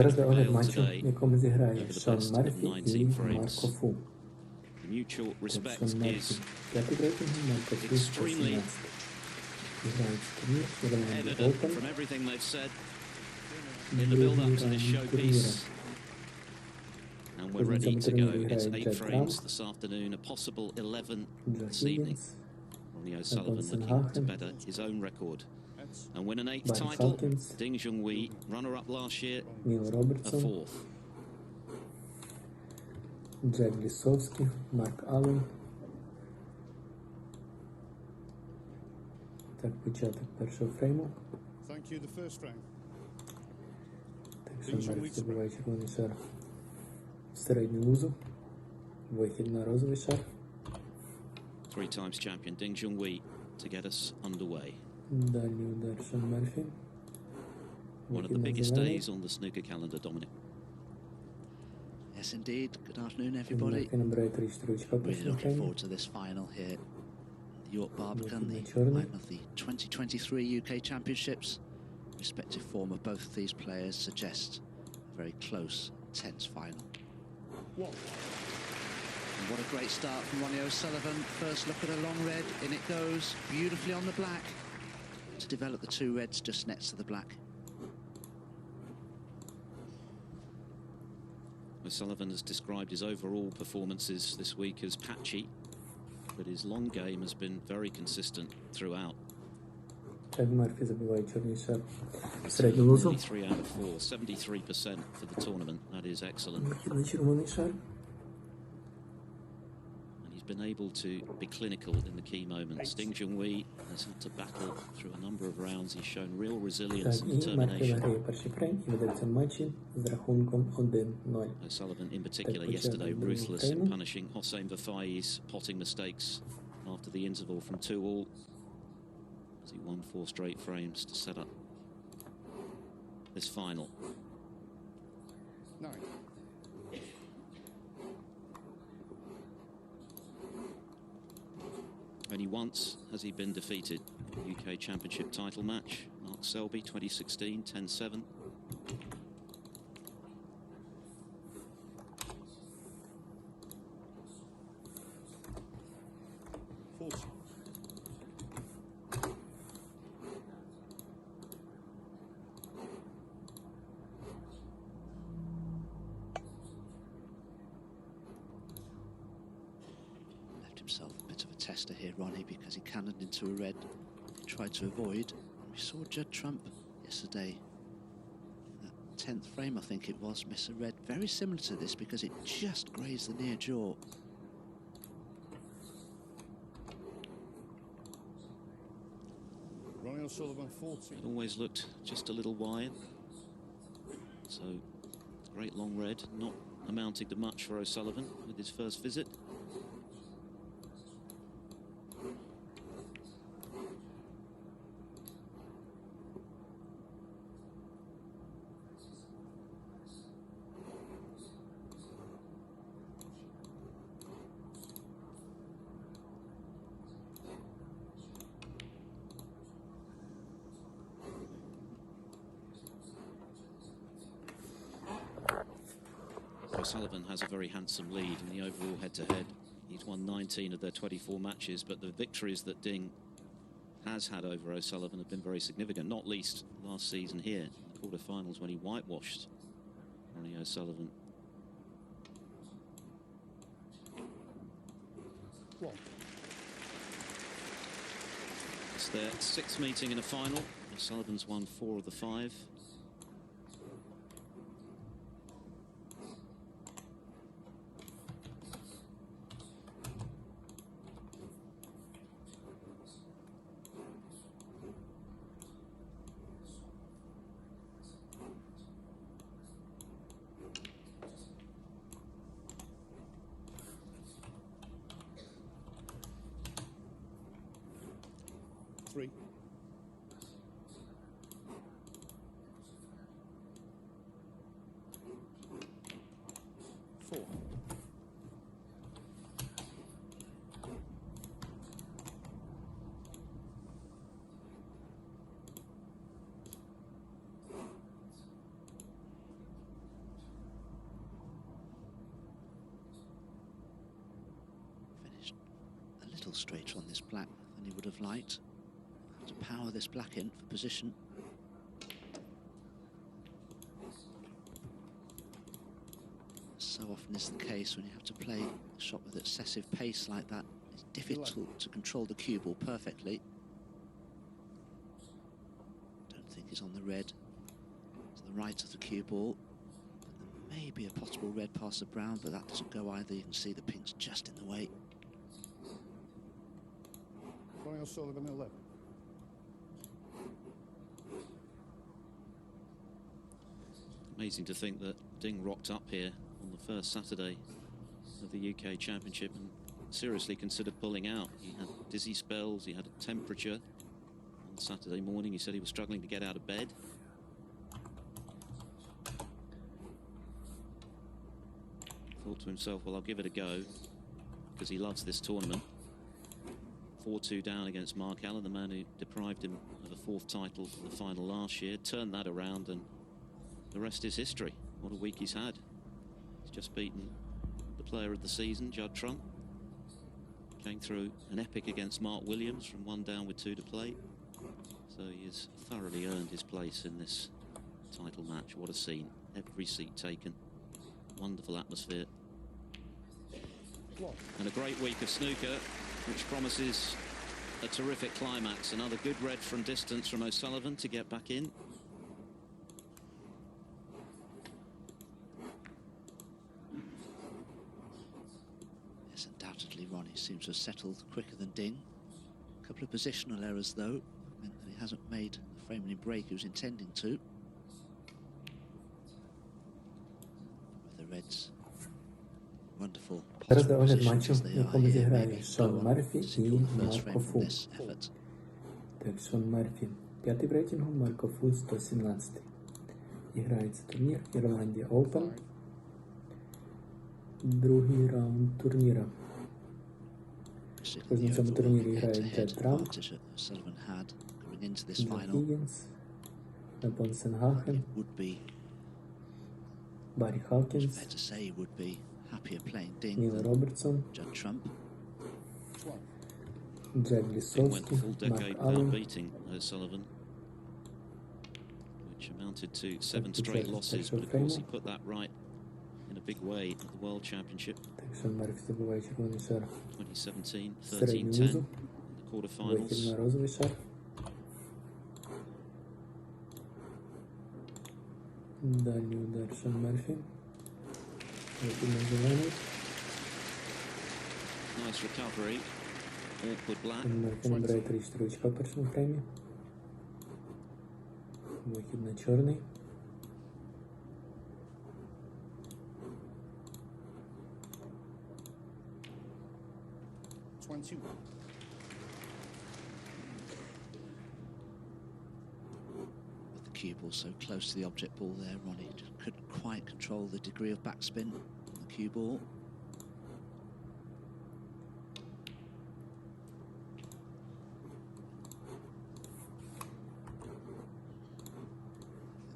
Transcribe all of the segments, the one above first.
Зараз де огляд матчу, в якому зіграє Шон Мерфі і Марко Фу. Шон Мерфі 5-й рейтингу, Марко Фу 18-й. Грають турнір Ronnie Open. Другий раунд турніра. Потім в цьому турнірі грають Джек Трамп, Джо Хіггінс, Антон Сенгахен, And win an 8th Барри title, Халкінс, Junhui, runner-up last year, Ніл a Робертсон, 4th. Джек Лісовський, Марк Аллен. Так, початок першого фрейму. Так, Шон Мерфі забиває червоний шар в середню лузу. Вихід на розовий шар. 3 times champion Ding Junhui to get us underway. Дальній удар Шон Мерфі. One of the biggest days on the snooker calendar, Dominic. Yes, indeed. Good afternoon, everybody. Really looking forward to this final here. York Barbican, the final of the 2023 UK Championships. Respective form of both of these players suggests a very close, tense final. And what a great start from Ronnie O'Sullivan. First look at a long red, in it goes, beautifully on the black, to develop the two reds just next to the black. O'Sullivan has described his overall performances this week as patchy, but his long game has been very consistent throughout. Мерфі забиває чорний шар в середню лузу. 3 out of 4, 73% for the tournament. That is excellent. Вихід на червоний шар. And he's been able to be clinical in the key moments. Ding Junhui has had to battle through a number of rounds. He's shown real resilience and Так, і Мерфі determination. виграє перший фрейм і ведеться в матчі з рахунком 1-0. O'Sullivan in particular yesterday ruthless in punishing Hossein Vafai's potting mistakes after the interval from 2-all. As he won 4 straight frames to set up this final. Only once has he been defeated. UK Championship title match, Mark Selby, 2016, 10-7. Himself a bit of a tester here, Ronnie, because he cannoned into a red he tried to avoid. We saw Judd Trump yesterday, that 10th frame I think it was, miss a red very similar to this because it just grazed the near jaw. Ronnie O'Sullivan 40. It always looked just a little wide, so great long red, not amounting to much for O'Sullivan with his first visit. O'Sullivan has a very handsome lead in the overall head-to-head. He's won 19 of their 24 matches, but the victories that Ding has had over O'Sullivan have been very significant, not least last season here in the quarterfinals when he whitewashed Ronnie O'Sullivan. It's their 6th meeting in a final. O'Sullivan's won 4 of the 5. Three. 4. little straighter on this black than he would have liked. Have to power this black in for position. So often is the case when you have to play a shot with excessive pace like that. It's difficult to control the cue ball perfectly. Don't think he's on the red. To the right of the cue ball. There may be a possible red past the brown, but that doesn't go either. You can see the pink's just in the way. Ronnie O'Sullivan, 11. Amazing to think that Ding rocked up here on the first Saturday of the UK Championship and seriously considered pulling out. He had dizzy spells, he had a temperature on Saturday morning. He said he was struggling to get out of bed. Thought to himself, well, I'll give it a go, because he loves this tournament. 4-2 down against Mark Allen, the man who deprived him of a fourth title for the final last year. Turned that around, and the rest is history. What a week he's had. He's just beaten the player of the season, Judd Trump. Came through an epic against Mark Williams from 1 down with 2 to play. So he has thoroughly earned his place in this title match. What a scene. Every seat taken. Wonderful atmosphere. And a great week of snooker, which promises a terrific climax. Another good red from distance from O'Sullivan to get back in. Yes, undoubtedly Ronnie seems to have settled quicker than Ding. A couple of positional errors though meant that he hasn't made the frame break he was intending to. With the Reds wonderful Зараз огляд матчу, в якому зіграє Шон Мерфі і Марко Фу. Так, Шон Мерфі 5-й в рейтингу, Марко Фу 117-й. Іграється турнір Ірландія Open. Другий раунд турніра. Ось на цьому турнірі грають Джад Трамп, Гіггінс, Непон Сенгахен, Баррі Хавкінс, Ніл Робертсон, Джек Лісовський, Марк Аллен, which amounted to 7 straight losses, but of course he put that right in a big way at the World Championship 2017, 13-10 in the quarterfinals. розовий шар. Дальній удар Шон Мерфі. Вихід на зелений. Nice recovery. Awkward black. Шон Мерфі набирає 3 стрічка в першому фреймі. Вихід на чорний. With the cue ball so close to the object ball there, Ronnie just couldn't quite control the degree of backspin on the cue ball.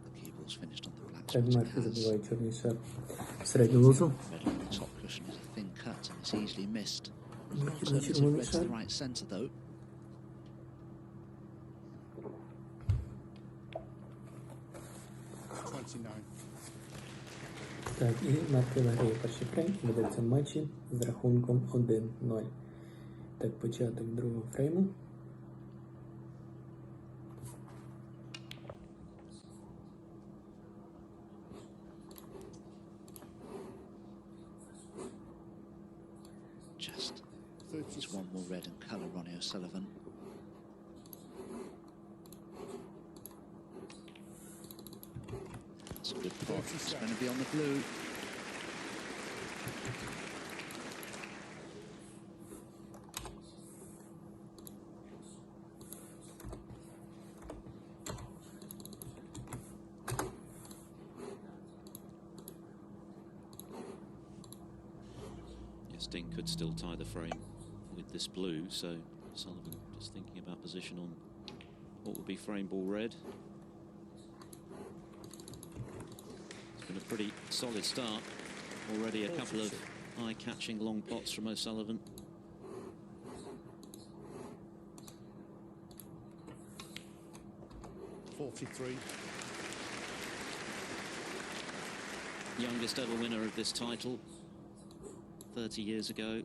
The cue ball's finished on the black spot. Мерфі забиває чорний шар в середню лузу. Red on the top cushion is a thin cut and it's easily missed. Alternative red to the right centre though. Так, і Мерфі виграє перший фрейм, ведеться в матчі з рахунком 1-0. Так, початок другого фрейму. Just one more red in colour, Ronnie O'Sullivan. That's a good pot. It's going to be on the blue. Yes, Ding could still tie the frame with this blue, so Sullivan just thinking about position on what would be frame ball red. It's been a pretty solid start. Already a couple of eye-catching long pots from O'Sullivan. 43. Youngest ever winner of this title 30 years ago.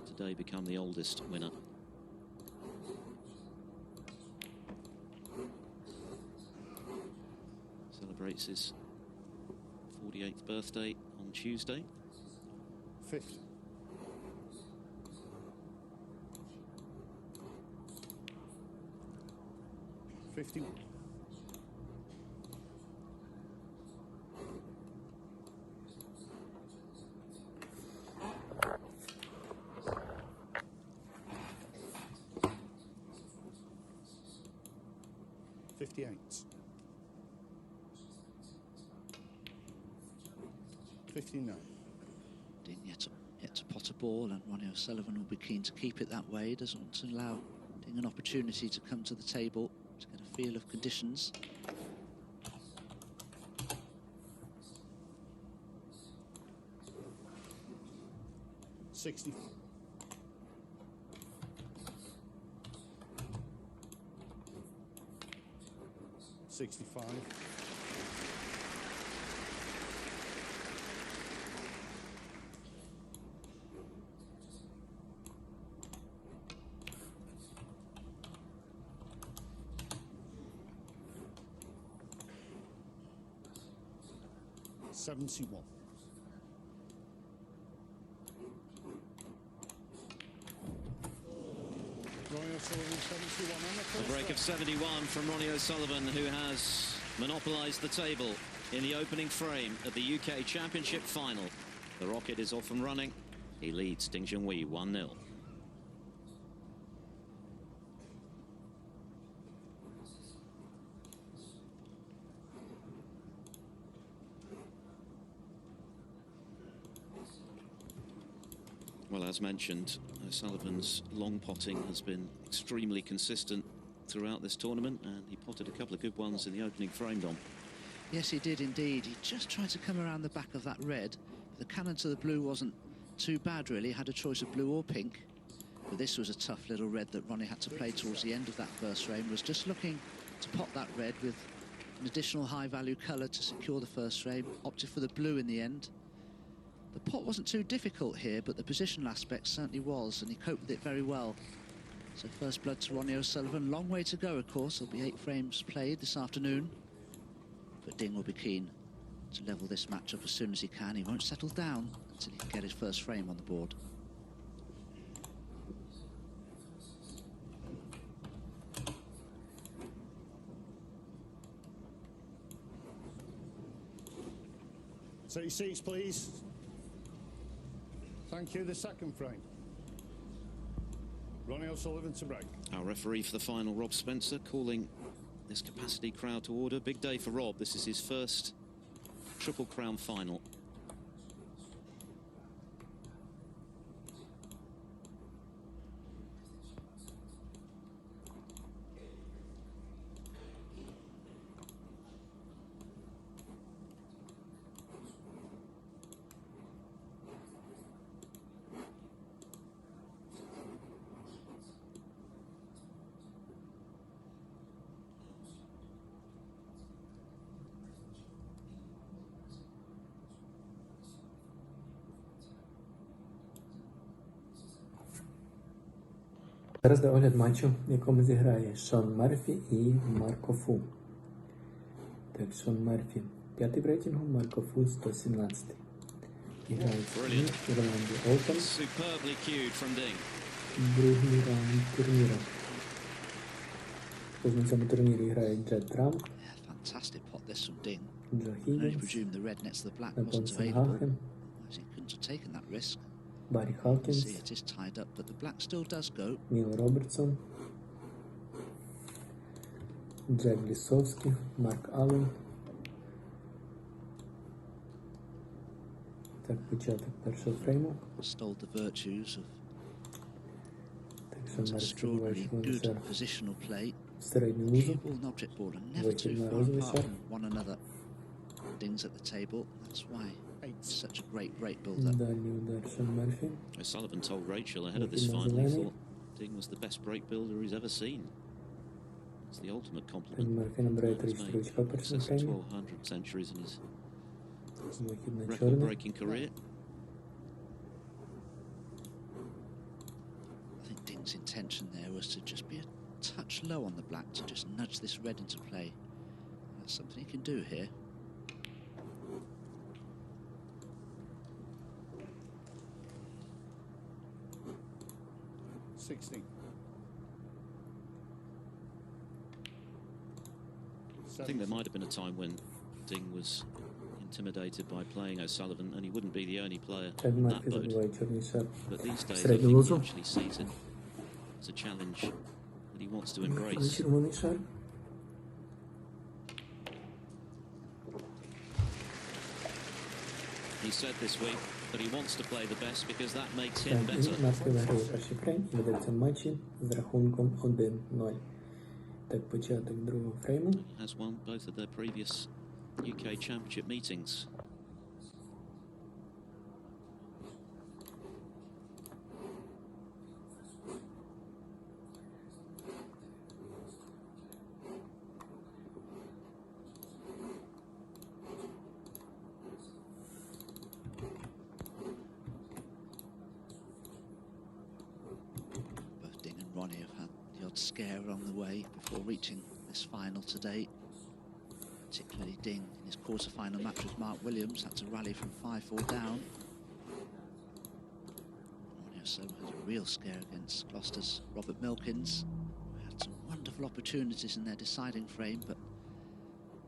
Today become the oldest winner. Celebrates his 48th birthday on Tuesday. 50. 51. 58. 59. Ding yet to pot a ball, and Ronnie O'Sullivan will be keen to keep it that way. Doesn't want to allow Ding an opportunity to come to the table to get a feel of conditions. $60. 65. 71. Ronnie O'Sullivan, 71. A break of 71 from Ronnie O'Sullivan, who has monopolised the table in the opening frame of the UK Championship final. The rocket is off and running. He leads Ding Junhui 1-0. Well, as mentioned, O'Sullivan's long potting has been extremely consistent throughout this tournament, and he potted a couple of good ones in the opening frame, Dom. Yes, he did indeed. He just tried to come around the back of that red. The cannon to the blue wasn't too bad, really. He had a choice of blue or pink. But this was a tough little red that Ronnie had to play towards the end of that first frame. Was just looking to pot that red with an additional high-value colour to secure the first frame. Opted for the blue in the end. The pot wasn't too difficult here, but the positional aspect certainly was, and he coped with it very well. So first blood to Ronnie O'Sullivan. Long way to go, of course. There'll be 8 frames played this afternoon. But Ding will be keen to level this match up as soon as he can. He won't settle down until he can get his first frame on the board. Take your seats, please. Thank you. The second frame. Ronnie O'Sullivan to break. Our referee for the final, Rob Spencer, calling this capacity crowd to order. Big day for Rob. This is his first Triple Crown final. Зараз де огляд матчу, в якому зіграє Шон Мерфі і Марко Фу. Так, Шон Мерфі 5-й в рейтингу, Марко Фу 117-й. Іграють в Ірландії Open. Superbly cued from Ding. Другий раунд турніру. Тож на цьому турнірі грають Джет Трам, Fantastic pot this from Ding. Джо I Хіггінс, presume the red next to the black wasn't Антон available. Сенгахен, He couldn't have taken that risk. Баррі See, Халкінс, it is tied up, but the black still does go. Ніл Робертсон, Джек Лісовський, Марк Аллен. Так, початок першого фрейму. Stole the virtues of Так, Шон Мерфі extraordinary бачимо good це positional play. в середню Cue лузу. ball and object ball are never Вихід too на far розовий apart шар. from one another. Ding's at the table. That's why it's such a great break builder. Дальній удар Шон Мерфі. O'Sullivan told Rachel ahead of this Wickham final he Mazzolani. thought Ding was the best break builder he's ever seen. It's the ultimate Ten compliment. marky nabere 3 He's made strůčka po excess of frame. 1,200 centuries in his Východ na černý. record-breaking career. I think Ding's intention there was to just be a touch low on the black, to just nudge this red into play. That's something he can do here. I think there might have been a time when Ding was intimidated by playing O'Sullivan, and he wouldn't be the only player on that boat. But these days, I think he actually sees it as a challenge that he wants to embrace. He said this week that he wants to play the best because that makes him better. He has won both of their previous UK Championship meetings. Both Ding and Ronnie have had the odd scare along the way before reaching this final today. Particularly Ding in his quarter-final match with Mark Williams had to rally from 5-4 down. Ronnie also had a real scare against Gloucester's Robert Milkins, who had some wonderful opportunities in their deciding frame, but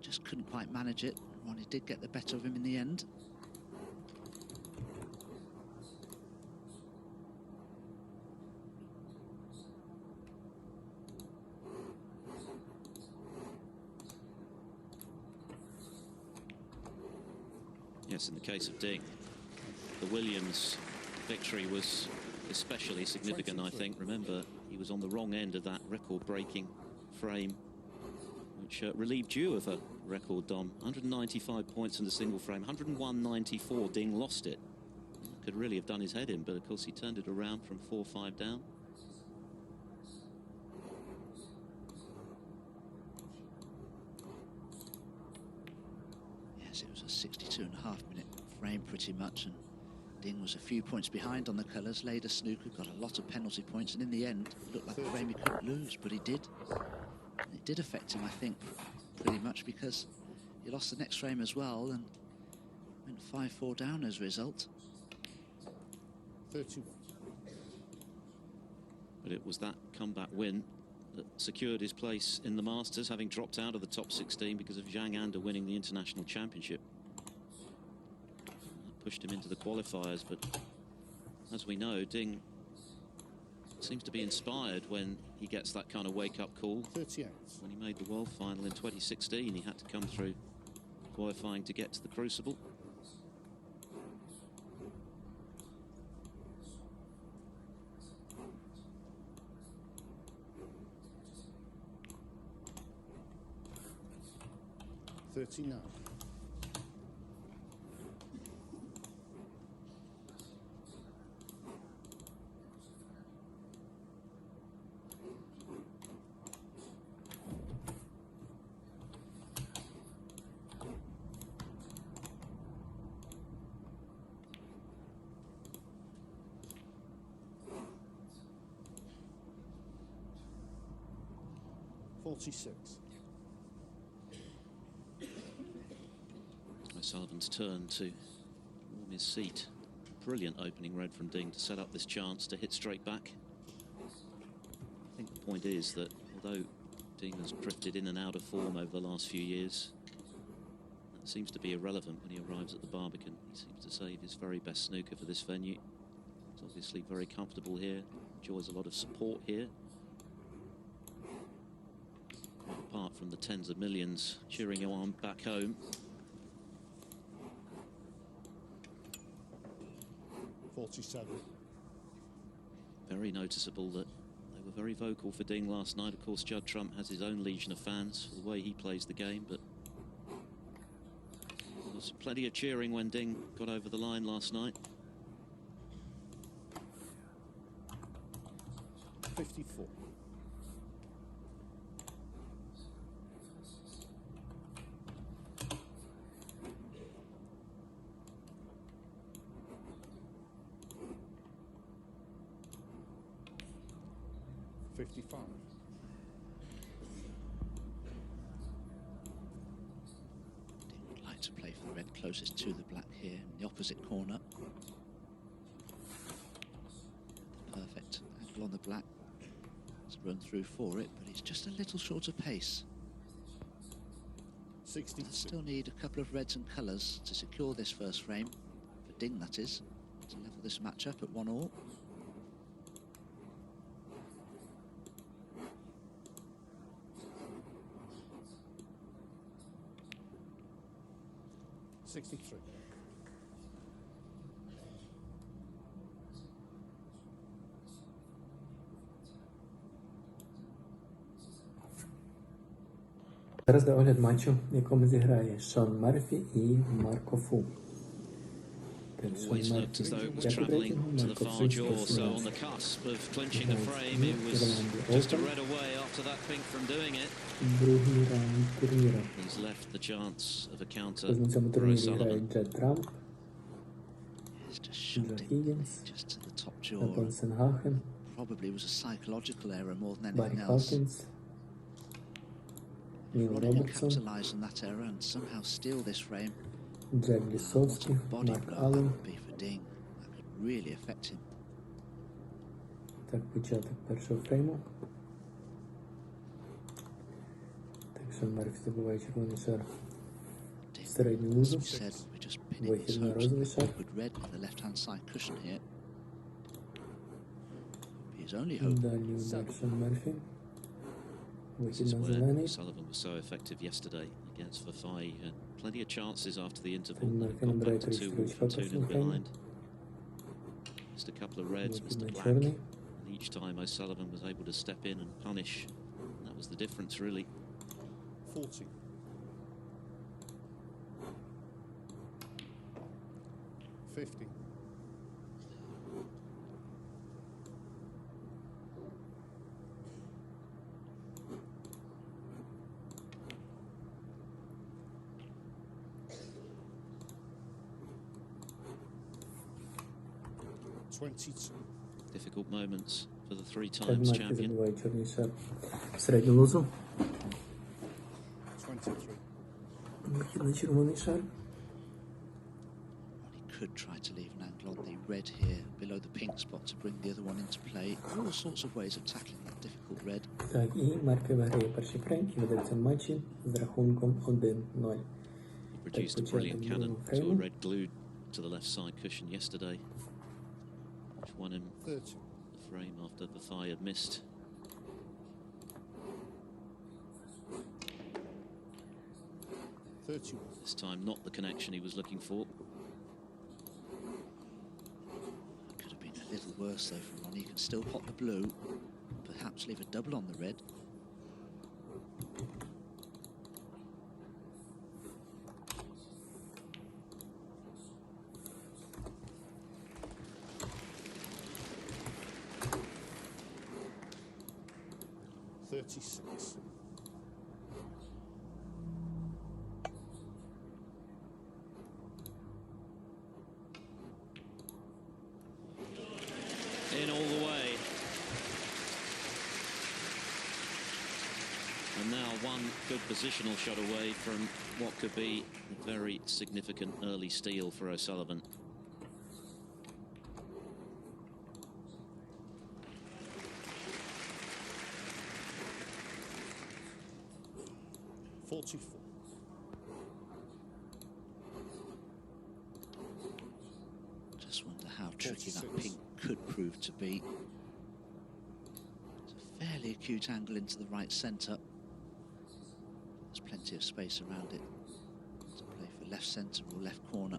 just couldn't quite manage it. Ronnie did get the better of him in the end. Yes, in the case of Ding, the Williams victory was especially significant, I think. Remember, he was on the wrong end of that record-breaking frame, which relieved you of a record, Dom. 195 points in the single frame, 101.94. Ding lost it. Could really have done his head in, but of course he turned it around from 4-5 down. Yes, it was a 62.5-minute frame pretty much, and Ding was a few points behind on the colours. Later, Snooker got a lot of penalty points, and in the end, it looked like a frame he couldn't lose, but he did. And it did affect him, I think, pretty much, because he lost the next frame as well and went 5-4 down as a result. 31. But it was that comeback win that secured his place in the Masters, having dropped out of the top 16 because of Zhang Anda winning the International Championship. That pushed him into the qualifiers, but as we know, Ding seems to be inspired when he gets that kind of wake-up call. 38. When he made the World Final in 2016, he had to come through qualifying to get to the Crucible. $39. $46. O'Sullivan's turn to warm his seat. Brilliant opening red from Ding to set up this chance to hit straight back. I think the point is that although Ding has drifted in and out of form over the last few years, that seems to be irrelevant when he arrives at the Barbican. He seems to save his very best snooker for this venue. He's obviously very comfortable here, enjoys a lot of support here. Apart from the tens of millions cheering him on back home. 47. Very noticeable that they were very vocal for Ding last night. Of course, Judd Trump has his own legion of fans for the way he plays the game, but there was plenty of cheering when Ding got over the line last night. 54. 55. Would like to play for the red closest to the black here in the opposite corner. Perfect angle on the black. He's run through for it, but he's just a little short of pace. 62. Still need a couple of reds and colours to secure this first frame. For Ding, that is, to level this match up at 1-all. Зараз до огляд матчу, в якому зіграє Шон Мерфі і Марко Фу. Always looked as though it was travelling to the far jaw, so on the cusp of clinching the frame, it was just a red away after that pink from doing it. Другий раунд турніру. He's left the chance of a counter На цьому for турнірі O'Sullivan. грають Джет Трамп, He's just shoved it Higgins, just to the top jaw. Антон Сенгахен, Probably was a psychological error more than Баррі anything else. Хокінс, Ніл Ronnie can Робертсон, capitalise on that error and somehow steal this frame. Джек What Лісовський, a body Марк blow that Аллен. would be for Ding. That could really affect him. Так, початок першого фрейму. Так, Шон Мерфі забиває червоний шар в середню As лузу. we said, we're just pinning his Вихід на hopes on розовий the шар. good red with the left-hand side cushion here. His only hope. Дальній удар Шон Мерфі. This Вихід is на where зелений. Sullivan was so effective yesterday against Fafai. He had plenty of chances after the interval. Then Got Merkin back набирає to 3 2 стрічка 2-0 першим фреймом. behind. Just a couple of reds, Вихід Mr. на Black. чорний. And each time O'Sullivan was able to step in and punish. And that was the difference, really. 40. 50. Difficult moments for the three Так, times Мерфі champion. забиває чорний шар в середню лузу. 23. Вихід на червоний шар. He could try to leave an angle on the red here below the pink spot to bring the other one into play. All sorts of ways of tackling that difficult red. Так, і Мерфі виграє перший фрейм і веде в цьому матчі з рахунком 1-0. He produced a brilliant cannon to a red glued to the left side cushion yesterday, which won him 30. the frame after Fafai had missed. This time not the connection he was looking for. Could have been a little worse though for Ronnie. He can still pot the blue, perhaps leave a double on the red. In all the way. And now one good positional shot away from what could be a very significant early steal for O'Sullivan. Just wonder how tricky that pink could prove to be. It's a fairly acute angle into the right centre. There's plenty of space around it to play for left centre or left corner.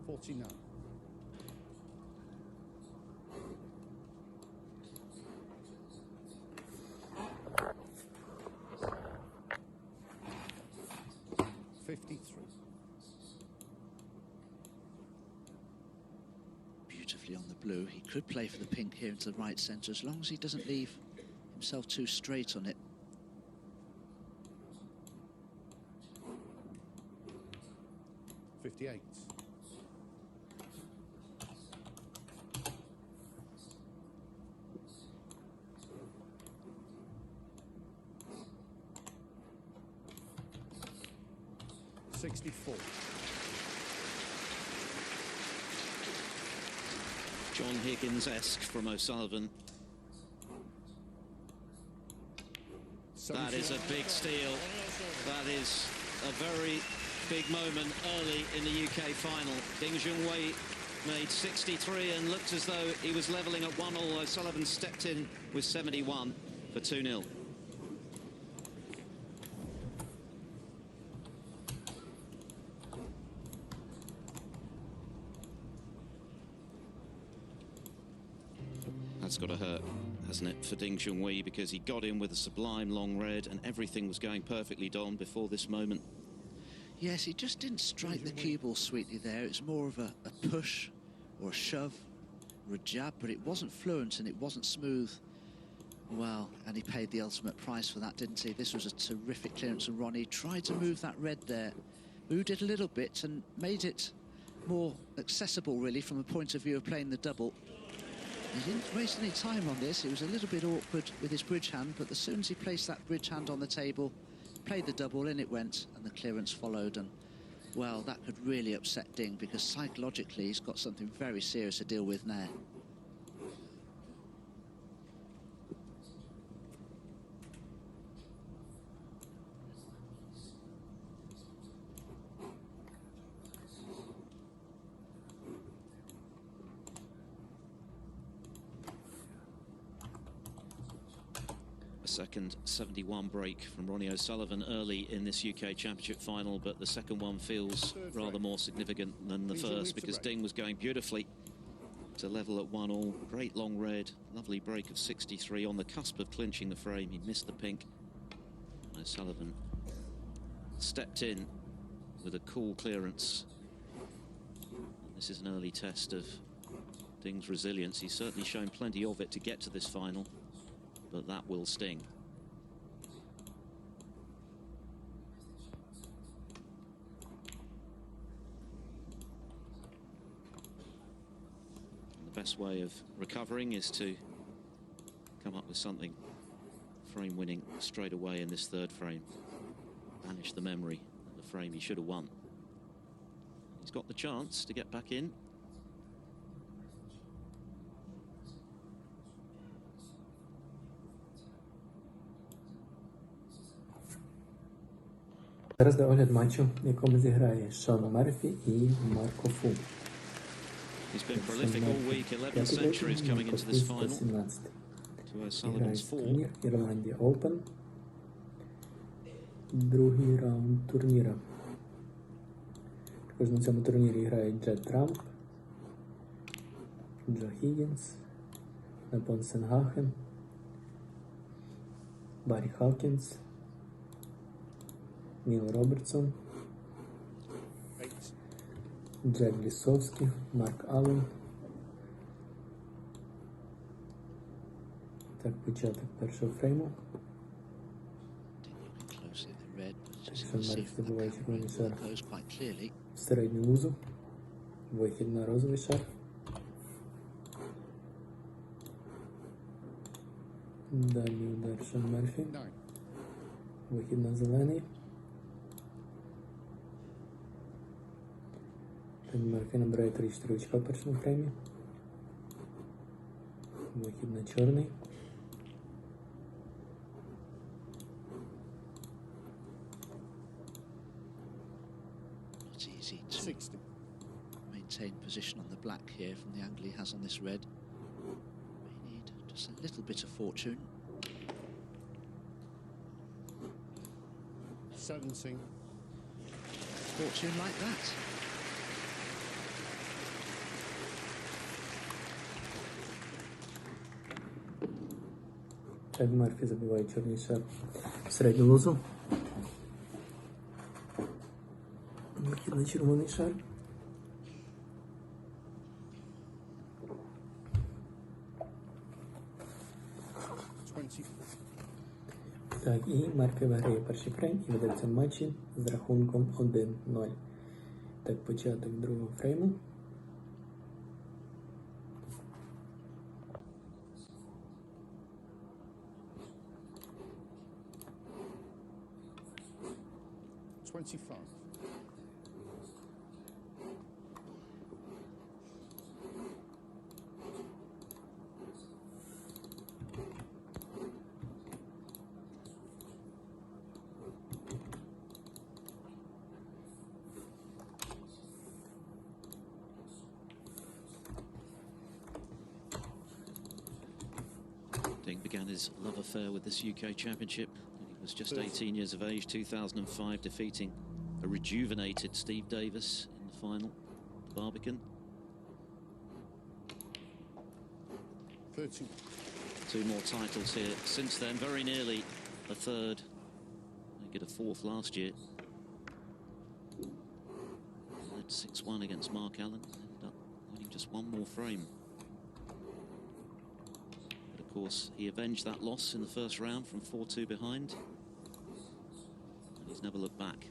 49. Beautifully on the blue. He could play for the pink here into the right centre as long as he doesn't leave himself too straight on it. 64. John Higgins-esque from O'Sullivan. That is a big steal. That is a very big moment early in the UK final. Ding Junhui made 63 and looked as though he was levelling at 1-1. O'Sullivan stepped in with 71 for 2-0. That's got to hurt, hasn't it, for Ding Junhui, because he got in with a sublime long red and everything was going perfectly, Don, before this moment. Yes, he just didn't strike the cue ball sweetly there. It's more of a push or a shove or a jab, but it wasn't fluent and it wasn't smooth. Well, and he paid the ultimate price for that, didn't he? This was a terrific clearance, and Ronnie tried to move that red there, moved it a little bit and made it more accessible, really, from a point of view of playing the double. He didn't waste any time on this. It was a little bit awkward with his bridge hand, but as soon as he placed that bridge hand on the table, played the double, in it went, and the clearance followed. And, well, that could really upset Ding, because psychologically he's got something very serious to deal with now. A second 71 break from Ronnie O'Sullivan early in this UK Championship final, but the second one feels rather more significant than the first, because Ding was going beautifully to level at 1-1. Great long red, lovely break of 63 on the cusp of clinching the frame. He missed the pink. O'Sullivan stepped in with a cool clearance. This is an early test of Ding's resilience. He's certainly shown plenty of it to get to this final, but that will sting. And the best way of recovering is to come up with something frame winning straight away in this third frame. Banish the memory of the frame he should have won. He's got the chance to get back in. Зараз до огляд матчу, в якому зіграє Шон Мерфі і Марко Фу. He's been prolific all week, 11 centuries coming into this final. To O'Sullivan's 4. Турнір Ірландія Open. Другий раунд турніра. Також на цьому турнірі грають Джет Трамп, Джо Хіггінс, Непон Сенгахен, Баррі Халкінс, Ніл Робертсон, Джек Лісовський, Марк Аллен. Так, початок першого фрейму. Шон Мерфі забиває червоний шар в середню лузу. Вихід на розовий шар. Далі удар Шон Мерфі. Вихід на зелений. Мерфі набирає 3-4 очка в першому фреймі. Вихід на чорний. Not easy to maintain position on the black here from the angle he has on this red. We need just a little bit of fortune. 17. Fortune like that. Так, Мерфі забиває чорний шар в середню лузу. Вихід на червоний шар. Так, і Мерфі виграє перший фрейм і веде в цьому матчі з рахунком 1-0. Так, початок другого фрейму. think, began his love affair with this UK Championship when he was just 18 years of age, 2005, defeating a rejuvenated Steve Davis in the final, Barbican. 30. 2 more titles here since then, very nearly a third. They get a 4th last year. Led 6-1 against Mark Allen, ended up winning just 1 more frame. But of course, he avenged that loss in the first round from 4-2 behind, and he's never looked back.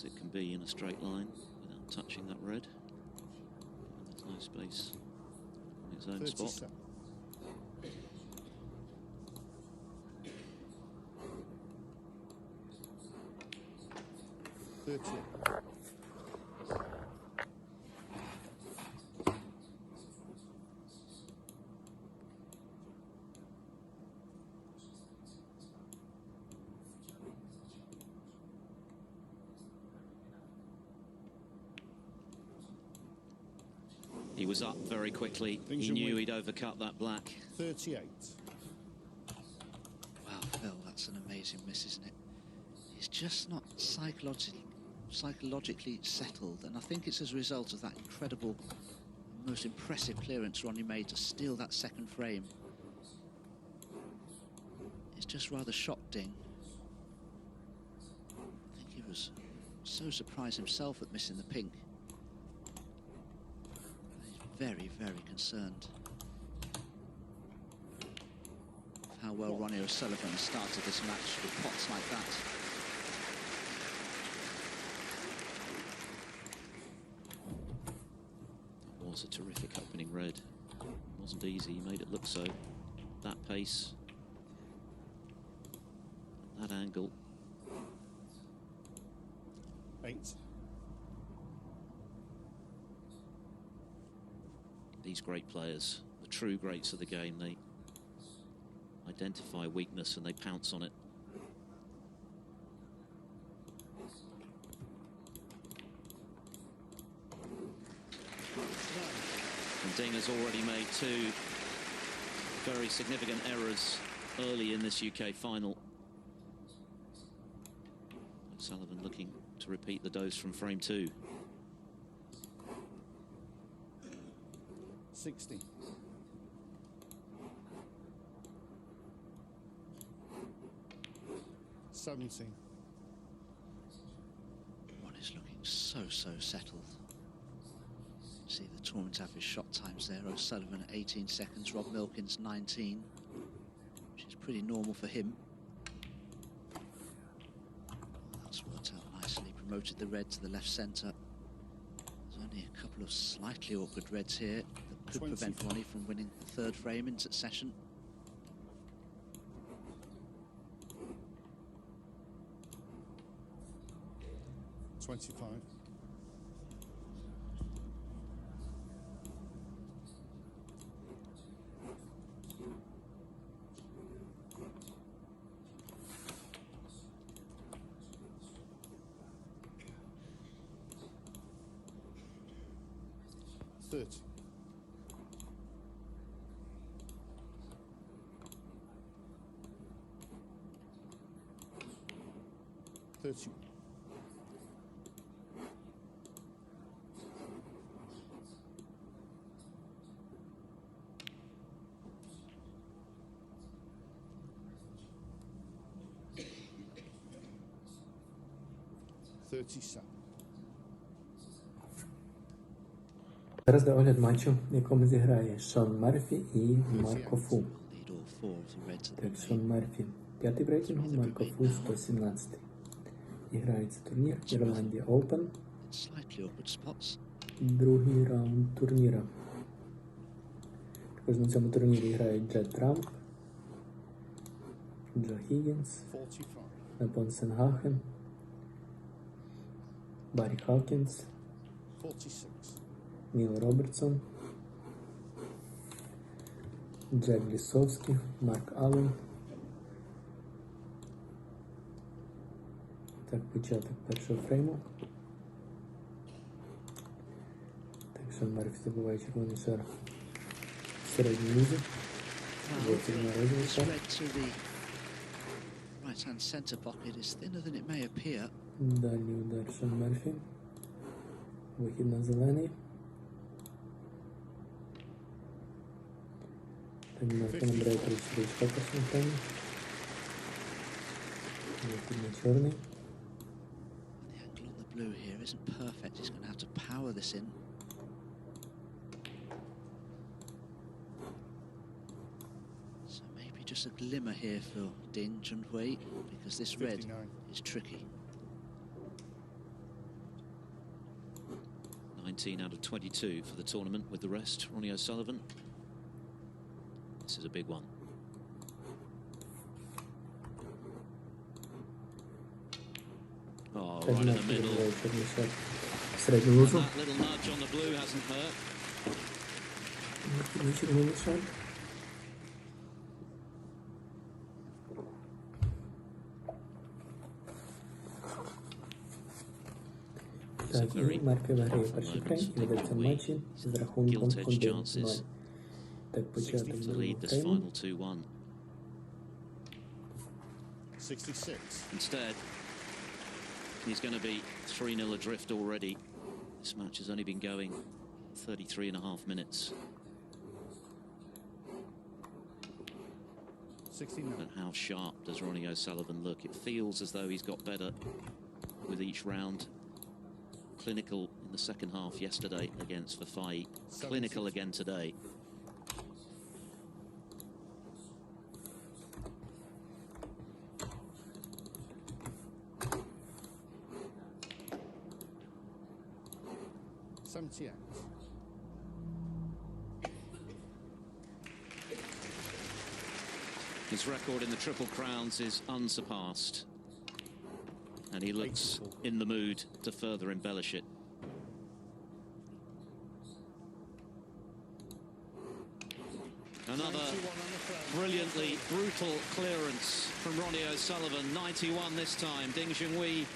It can be in a straight line without touching that red. There's no space on its own spot. 30. He was up very quickly. He knew he'd overcut that black. 38. Wow, Phil, that's an amazing miss, isn't it? He's just not psychologically settled, and I think it's as a result of that incredible, most impressive clearance Ronnie made to steal that second frame. It's just rather shocked-ing. I think he was so surprised himself at missing the pink. Very, very concerned of how well Ronnie O'Sullivan started this match with pots like that. That was a terrific opening red. It wasn't easy, he made it look so. That pace, that angle. 8. These great players, the true greats of the game, they identify weakness and they pounce on it. And Ding has already made 2 very significant errors early in this UK final. O'Sullivan looking to repeat the dose from frame 2. 60. $17. Ronnie's looking so settled. See the tournament average shot times there. O'Sullivan at 18 seconds, Rob Milkins 19, which is pretty normal for him. That's worked out nicely. Promoted the red to the left centre. There's only a couple of slightly awkward reds here that could prevent Ronnie from winning the 3rd frame in succession. $25. 30. 30. 37. Зараз до огляд матчу, в якому зіграє Шон Мерфі і Марко Фу. Так, Шон Мерфі 5-й в рейтингу, Марко Фу 117-й. Грається турнір Ірландія Open. Другий раунд турніра. Також на цьому турнірі грають Джет Трамп, Джо Хіггінс, Непон Сенгахен, Баррі Хавкінс, 46. Ніл Робертсон, Джек Лісовський, Марк Аллен, Так, початок першого фрейму. Так, Шон Мерфі забуває червоний шар в середній лузі. This red to the right-hand centre pocket is thinner than it may appear. Дальній удар Шон Мерфі. Вихід на зелений. Так, Мерфі набирає 34 очка в першому фреймі. Вихід на чорний. The angle on the blue here isn't perfect. He's going to have to power this in. So maybe just a glimmer here for Ding Junhui, because this red 59. is tricky. 19 out of 22 for the tournament with the rest. Ronnie O'Sullivan. This is a big one. Oh, right in the middle. Середню And лузу. that little nudge on the blue hasn't hurt. Вихід на червоний шар. Так, і Мерфі виграє перший фрейм і ведеться в матчі з рахунком 1-0. Так, початок To другого lead this фрейму. final 2-1. 66. Instead, he's going to be 3-0 adrift already. This match has only been going 33.5 minutes. 69. But how sharp does Ronnie O'Sullivan look? It feels as though he's got better with each round. Clinical in the second half yesterday against Fafai. Clinical again today. His record in the Triple Crowns is unsurpassed, and he looks in the mood to further embellish it. Another brilliantly brutal clearance from Ronnie O'Sullivan. 91 this time. Ding Junhui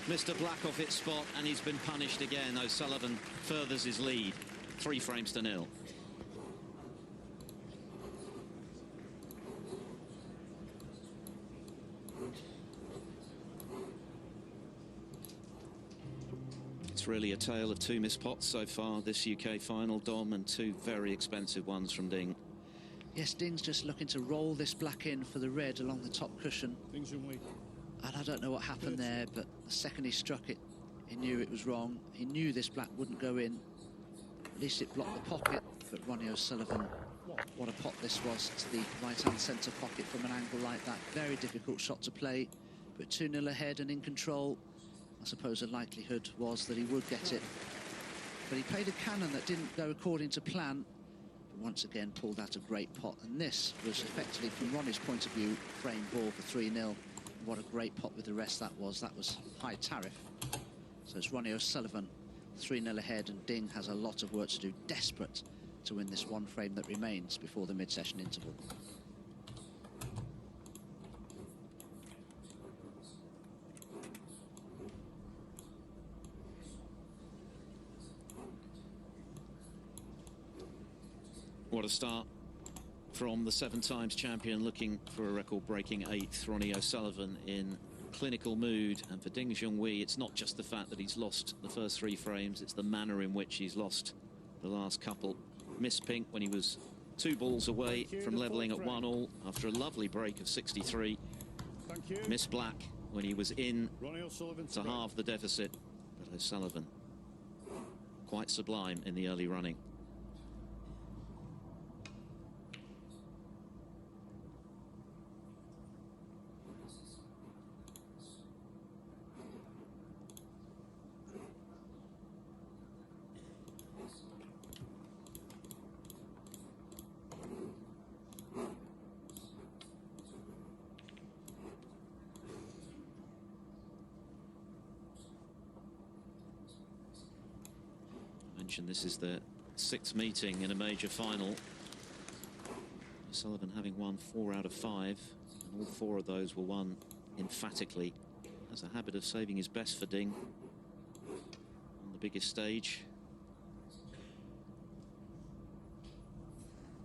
missed a black off its spot, and he's been punished again. O'Sullivan furthers his lead, 3 frames to 0. It's really a tale of 2 missed pots so far this UK final, Dom, and 2 very expensive ones from Ding. Yes, Ding's just looking to roll this black in for the red along the top cushion. And I don't know what happened there, but the second he struck it, he knew it was wrong. He knew this black wouldn't go in. At least it blocked the pocket. But Ronnie O'Sullivan, what a pot this was to the right-hand centre pocket from an angle like that. Very difficult shot to play, but 2-0 ahead and in control. I suppose the likelihood was that he would get it. But he played a cannon that didn't go according to plan. But once again, pulled out a great pot. And this was effectively, from Ronnie's point of view, frame ball for 3-0. What a great pot with the rest that was. That was high tariff. So it's Ronnie O'Sullivan, 3-0 ahead, and Ding has a lot of work to do, desperate to win this one frame that remains before the mid-session interval. What a start from the 7 times champion, looking for a record-breaking 8th, Ronnie O'Sullivan, in clinical mood. And for Ding Junhui, it's not just the fact that he's lost the first 3 frames, it's the manner in which he's lost the last couple. Missed pink when he was 2 balls away from levelling at 1-all after a lovely break of 63. Missed black when he was in to halve the deficit. But O'Sullivan, quite sublime in the early running. This is their 6th meeting in a major final. Sullivan having won 4 out of 5, and all 4 of those were won emphatically has a habit of saving his best for Ding on the biggest stage.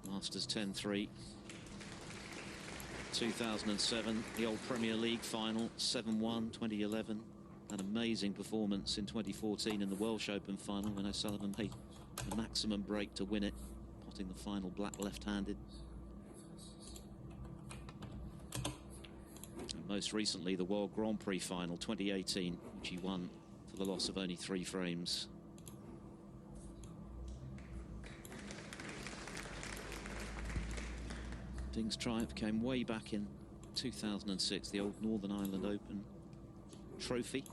Masters 10-3. 2007, the old Premier League final, 7-1, 2011. An amazing performance in 2014 in the Welsh Open final when O'Sullivan made the maximum break to win it, potting the final black left-handed. And most recently, the World Grand Prix final, 2018, which he won for the loss of only 3 frames. Ding's triumph came way back in 2006, the old Northern Ireland Open trophy.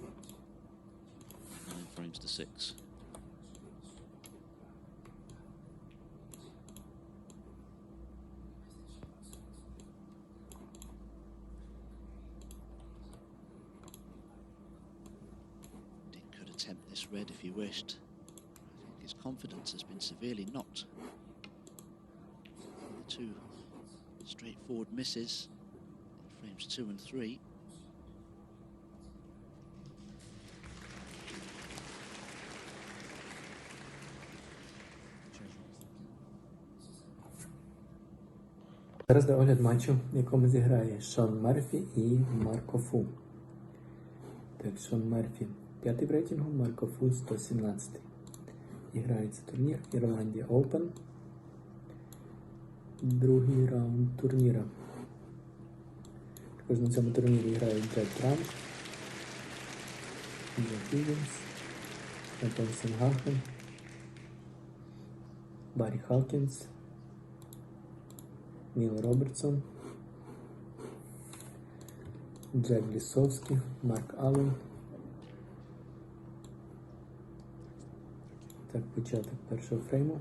9 frames to 6. Ding could attempt this red if he wished. I think his confidence has been severely knocked. The 2 straightforward misses in frames 2 and 3. Зараз до огляд матчу, в якому зіграє Шон Мерфі і Марко Фу. Так, Шон Мерфі 5-й в рейтингу, Марко Фу 117-й. І грається турнір Ірландія Open. Другий раунд турніра. Також на цьому турнірі грають Джек Трамп, Джек Вільямс, Антон Сенгахен, Баррі Халкінс, Ніл Робертсон, Джек Лісовський, Марк Аллен. Так, початок першого фрейму.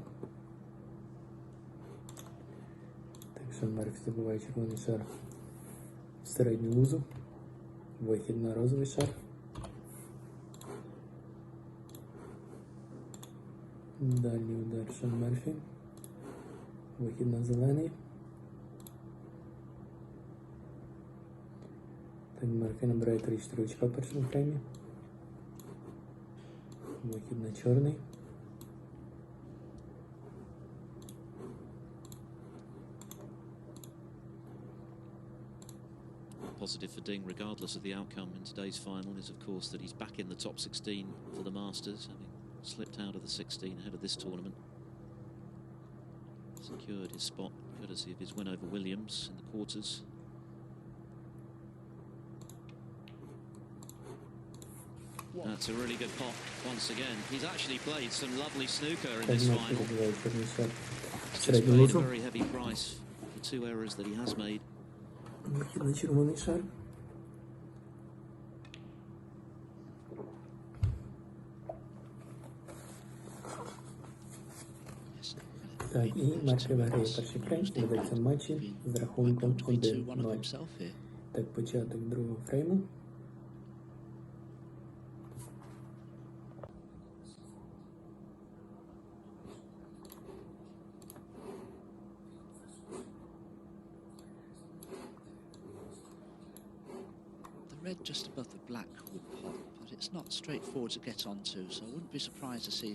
Так, Шон Мерфі забуває червоний шар в середню лузу. Вихід на розовий шар. Дальній удар Шон Мерфі. Вихід на зелений. Так, Мерфі набирає 3-4 очка в першому фреймі. Вихід на чорний. Positive for Ding, regardless of the outcome in today's final, is of course that he's back in the top 16 for the Masters, having slipped out of the 16 ahead of this tournament. Secured his spot courtesy of his win over Williams in the quarters. That's a really good pot once again. He's actually played some lovely snooker in this final. It's just paid a very heavy price for 2 errors that he has made. Вихід на червоний шар. Так, і Мерфі виграє перший фрейм, ведеться в матчі з рахунком 1-0. Так, початок другого фрейму. Red just above the black would pop, but it's not straightforward to get onto, so I wouldn't be surprised to see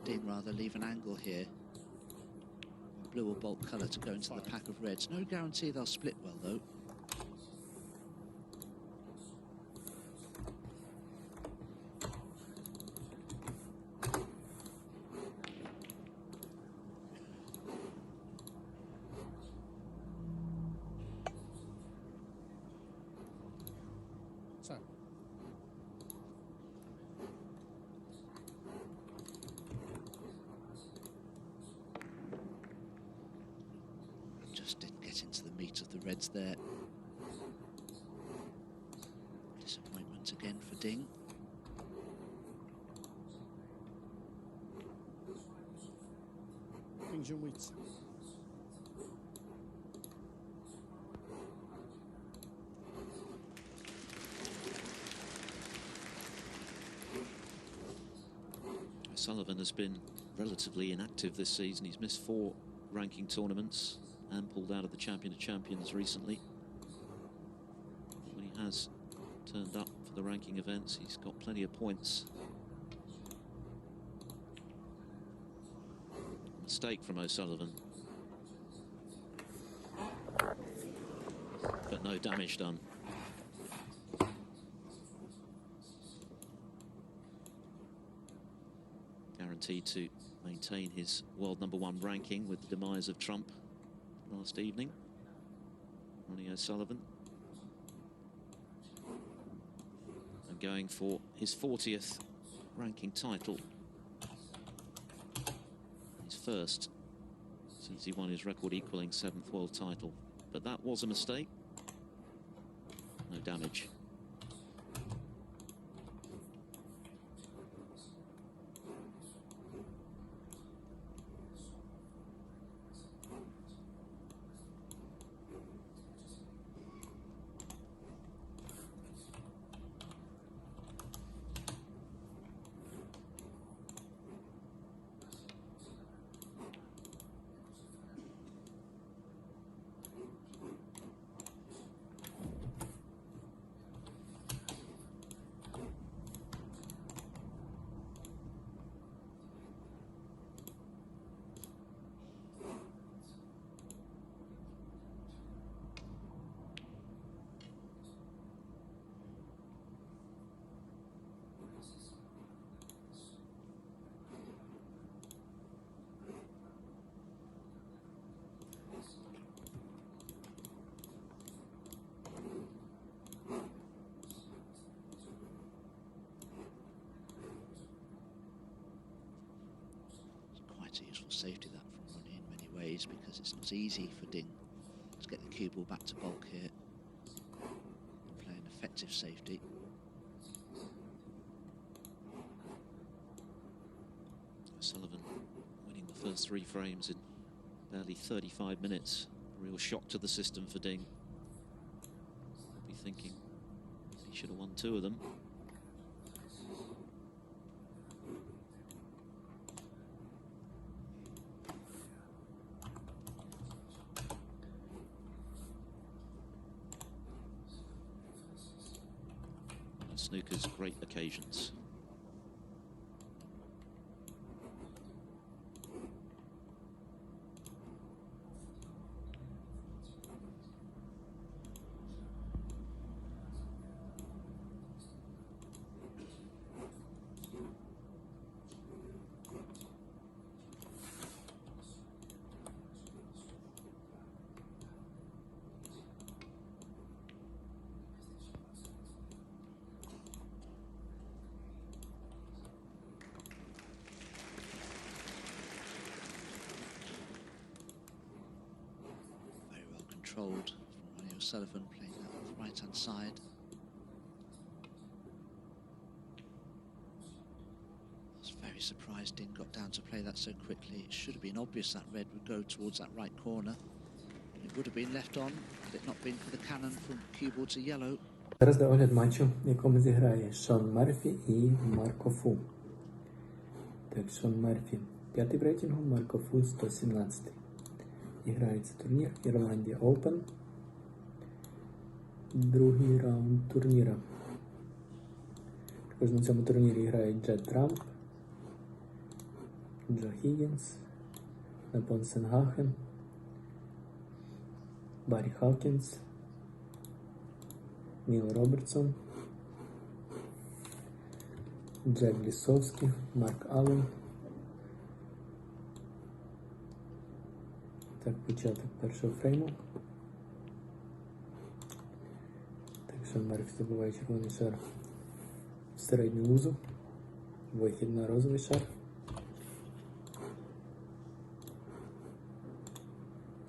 Ding rather leave an angle here. Blue or bolt colour to go into the pack of reds. No guarantee they'll split well though. Just didn't get into the meat of the reds there. Disappointment again for Ding. Junhui. Sullivan has been relatively inactive this season. He's missed 4 ranking tournaments and pulled out of the Champion of Champions recently. When he has turned up for the ranking events. He's got plenty of points. Mistake from O'Sullivan. But no damage done. Guaranteed to maintain his world #1 ranking with the demise of Trump last evening. Ronnie O'Sullivan. And going for his 40th ranking title. His first since he won his record-equaling 7th world title. But that was a mistake. No damage. Quite a useful safety that from Ronnie in many ways, because it's not easy for Ding to get the cue ball back to bulk here and play an effective safety. Sullivan winning the first 3 frames in barely 35 minutes. A real shock to the system for Ding. I'll be thinking he should have won 2 of them. Snooker's great occasions. Controlled from Ronnie O'Sullivan, playing that off the right-hand side. I was very surprised Ding got down to play that so quickly. It should have been obvious that red would go towards that right corner. It would have been left on had it not been for the cannon from cue ball to yellow. Зараз де огляд матчу, в якому зіграє Шон Мерфі і Марко Фу. Так, Шон Мерфі 5-й в рейтингу, Марко Фу 117-й. Грається турнір Ірландія Open. Другий раунд турніра. Також на цьому турнірі грають Джет Трамп, Джо Хіггінс, Непон Сенгахен, Баррі Хавкінс, Ніл Робертсон, Джек Лісовський, Марк Аллен. Так, початок першого фрейму. Так, Шон Мерфі забуває червоний шар в середню лузу. Вихід на розовий шар.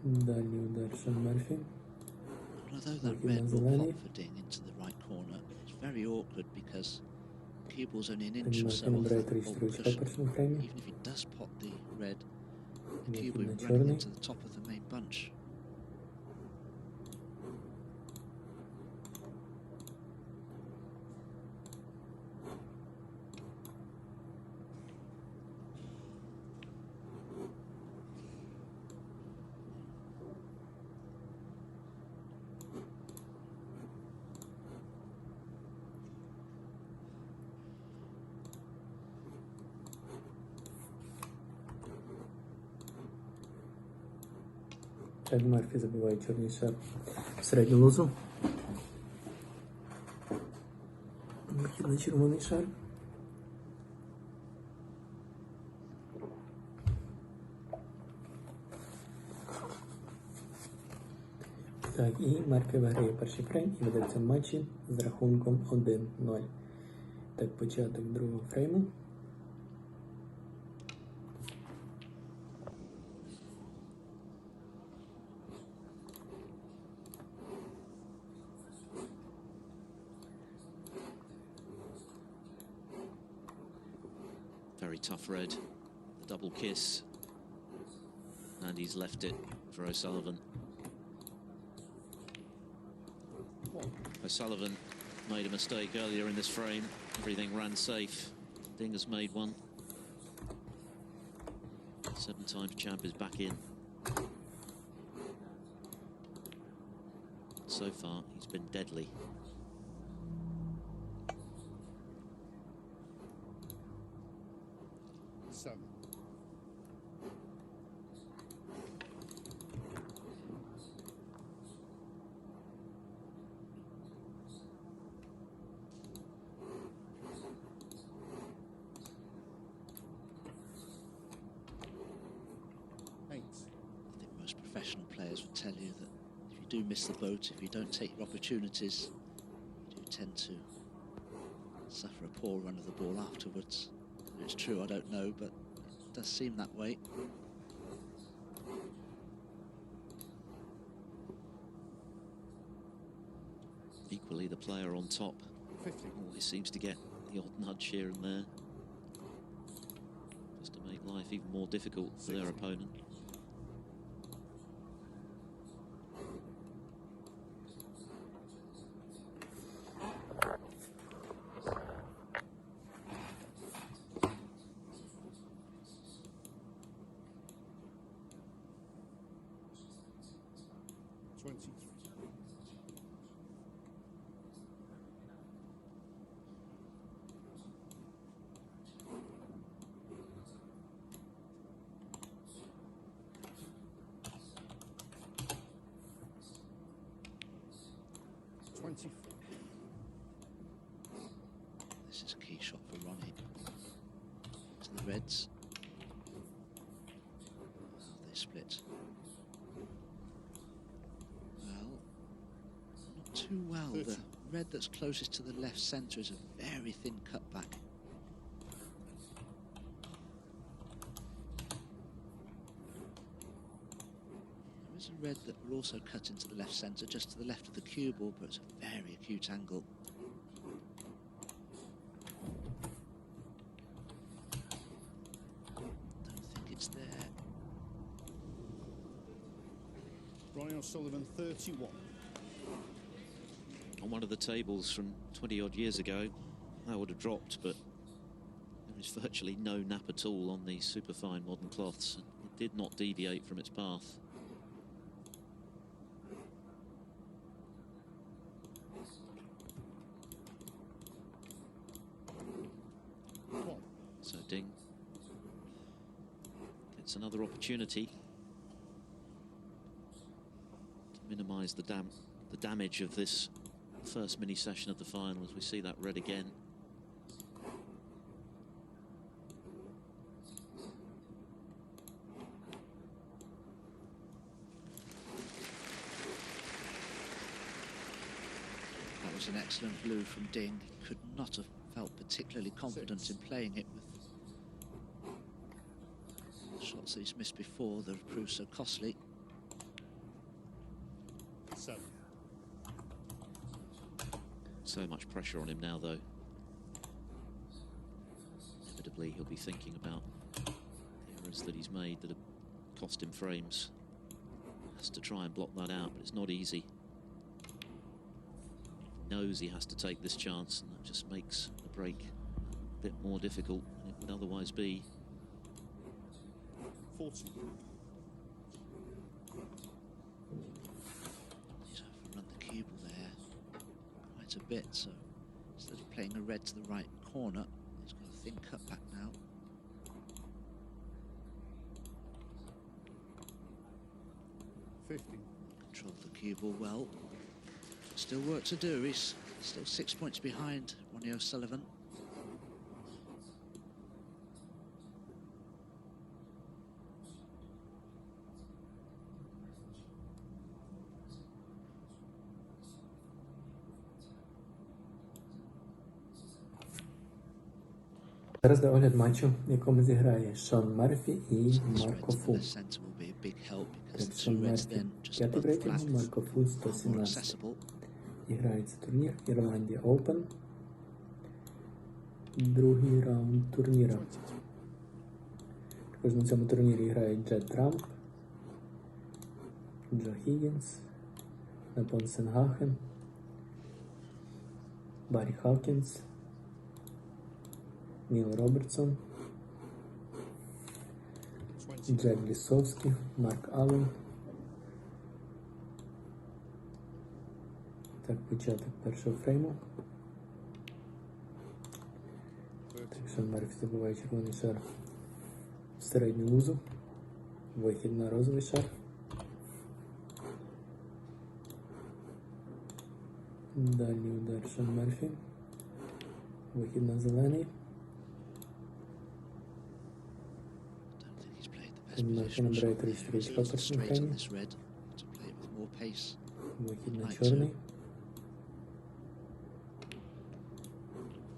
Дальній удар Шон Мерфі. Although that red will pop for Ding into the right corner, it's very awkward because cue ball's only an inch or so off that ball cushion. Even if he does pop the red, the cue ball will run into the top of the main bunch. Так, Мерфі забиває чорний шар в середню лозу. Вихід на червоний шар. Так, і Мерфі виграє перший фрейм і ведеться в матчі з рахунком 1-0. Так, початок другого фрейму. Very tough red, the double kiss, and he's left it for O'Sullivan. O'Sullivan made a mistake earlier in this frame. Everything ran safe. Ding has made one. 7 times champ is back in. So far, he's been deadly. Seven. Eight. I think most professional players would tell you that if you do miss the boat, if you don't take your opportunities, you do tend to suffer a poor run of the ball afterwards. If it's true, I don't know, but it does seem that way. Equally, the player on top 50. always seems to get the odd nudge here and there, just to make life even more difficult for their opponent. This is a key shot for Ronnie. To the reds. Oh, they split. Well, not too well. 30. The red that's closest to the left centre is a very thin cutback. There is a red that will also cut into the left centre, just to the left of the cue ball, but it's a very acute angle. There. Ronnie O'Sullivan, 31. On one of the tables from 20 odd years ago, that would have dropped, but there is virtually no nap at all on these superfine modern cloths. It did not deviate from its path. So Ding gets another opportunity to minimise the damage of this first mini session of the final, as we see that red again. That was an excellent blue from Ding. He could not have felt particularly confident in playing it with the shots that he's missed before that have proved so costly. 7. So much pressure on him now, though. Inevitably, he'll be thinking about the errors that he's made that have cost him frames. Has to try and block that out, but it's not easy. He knows he has to take this chance, and that just makes the break a bit more difficult than it would otherwise be. 40. He's overrun the cue ball there quite a bit, so instead of playing a red to the right corner, he's got a thin cutback now. 50. Controlled the cue ball well. Still work to do. He's still 6 points behind Ronnie O'Sullivan. Зараз де огляд матчу, в якому зіграє Шон Мерфі і Марко Фу. Так, Шон Мерфі 5-й рейтингу, Марко Фу 117. Іграється турнір Ірландія Open. Другий раунд турніра. Також на цьому турнірі грають Джет Трамп, Джо Хіггінс, Непон Сенгахен, Баррі Хавкінс, Ніл Робертсон, Джек Лісовський, Марк Аллен. Так, початок першого фрейму. Так, Шон Мерфі забуває червоний шар в середню лузу. Вихід на розовий шар. Далі удар Шон Мерфі. Вихід на зелений. Мерфі набирає 3-4 очка в першому фреймі. Вихід на чорний.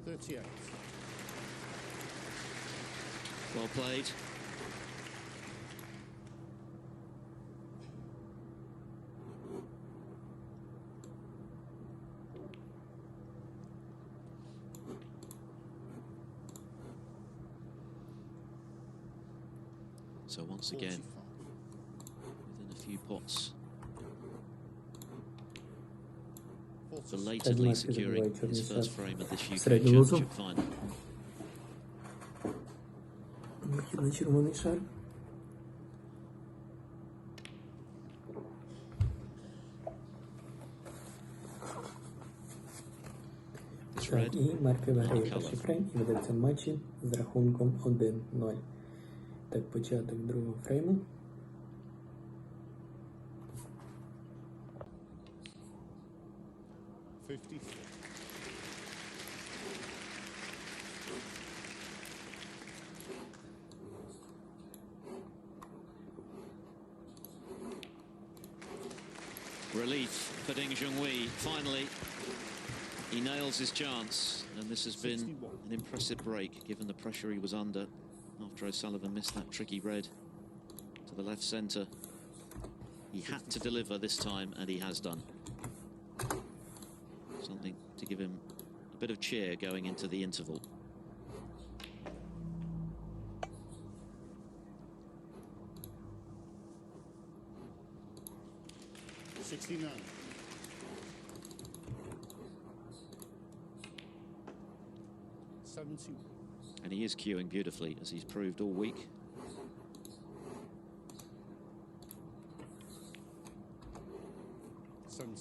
38. Well played. So once again, within a few pots, belatedly securing his first frame of this UK Championship final. Вихід на червоний шар. Так, і Мерфі виграє перший фрейм і ведеться в матчі з рахунком 1-0. Так, початок другого фрейму. Relief for Junhui. Finally, he nails his chance, and this has been an impressive break given the pressure he was under after O'Sullivan missed that tricky red to the left centre. He had to deliver this time, and he has done. Something to give him a bit of cheer going into the interval. And he is cueing beautifully, as he's proved all week.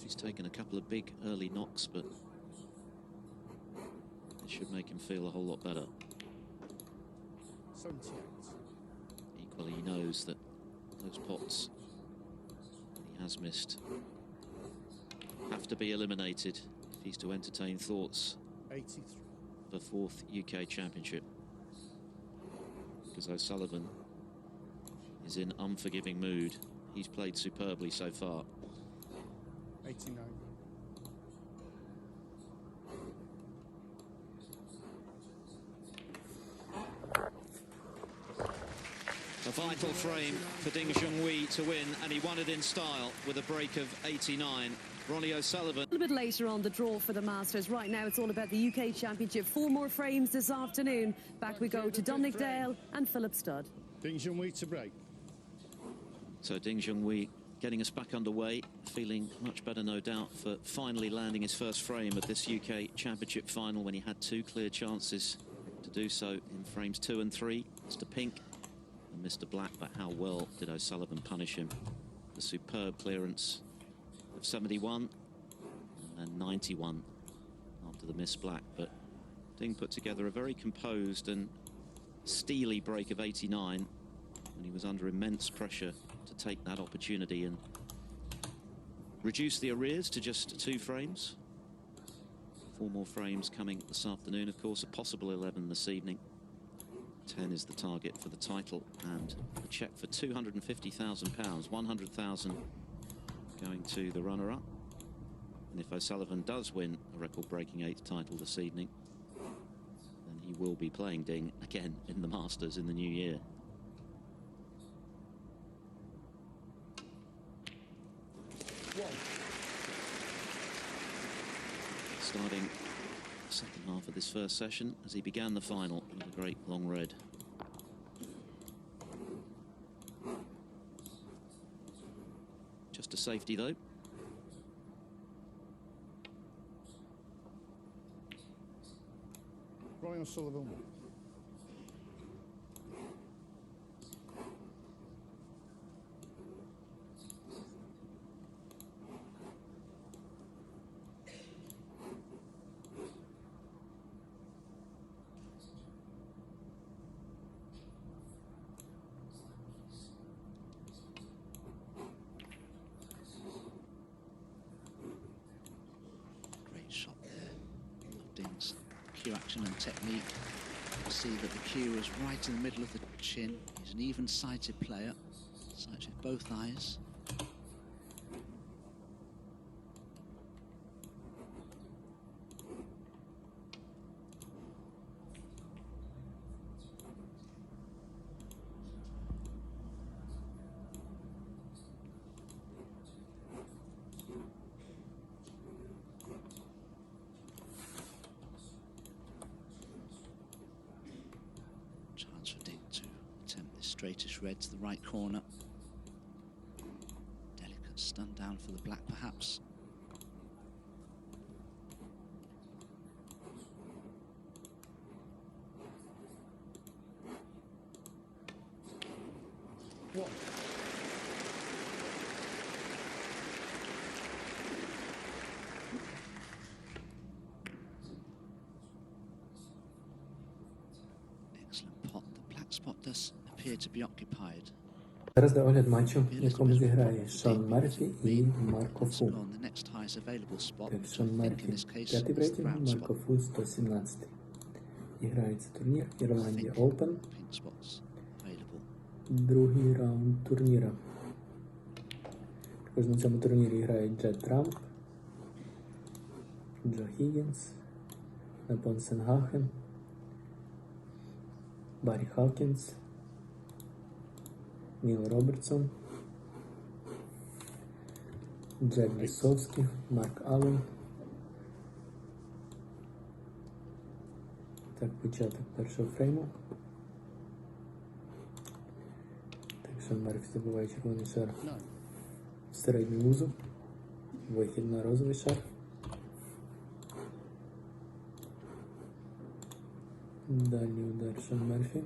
He's taken a couple of big early knocks, but it should make him feel a whole lot better. Equally, he knows that those pots he has missed have to be eliminated if he's to entertain thoughts of a fourth UK Championship. Because O'Sullivan is in unforgiving mood. He's played superbly so far. 89. A vital frame for Junhui to win, and he won it in style with a break of 89. Ronnie O'Sullivan. A little bit later on the draw for the Masters. Right now it's all about the UK Championship. 4 more frames this afternoon. Back we go to Dominic Dale and Philip Studd. Junhui to break. So Junhui getting us back underway, feeling much better, no doubt, for finally landing his first frame of this UK Championship final when he had 2 clear chances to do so in frames 2 and 3. Mr. Pink and Mr. Black, but how well did O'Sullivan punish him? The superb clearance of 71 and 91 after the miss Black, but Ding put together a very composed and steely break of 89 when he was under immense pressure to take that opportunity and reduce the arrears to just 2 frames. 4 more frames coming this afternoon, of course, a possible 11 this evening. 10 is the target for the title, and a cheque for £250,000, 100,000 going to the runner-up. And if O'Sullivan does win a record-breaking 8th title this evening, then he will be playing Ding again in the Masters in the new year. Starting the second half of this first session as he began the final with a great long red. Just a safety though. Ronnie O'Sullivan. Great shot there of Ding's cue action and technique. You see that the cue is right in the middle of the chin. He's an even-sighted player, sights with both eyes. Chance for Ding to attempt this straightish red to the right corner. Delicate stun down for the black, perhaps. What? Excellent pot. The black spot does appear to be occupied. Зараз де огляд матчу, в якому зіграє Шон Мерфі і Марко Фу. On the next highest available spot, Так, which I Шон think in Мерфі this case 5-й в is the рейтингу, brown spot. Марко Фу 117. І грається турнір Ірландія Open. Pink spots available. Другий раунд турніра. Також на цьому турнірі грають Джет Трамп, Джо Хіггінс, Непон Сенгахен, Баррі Хавкінс, Ніл Робертсон, Джек Лісовський, Марк Аллен. Так, початок першого фрейму. Так, Шон Мерфі забиває червоний шар No. в середню лузу. Вихід на розовий шар. Дальній удар Шон Мерфі.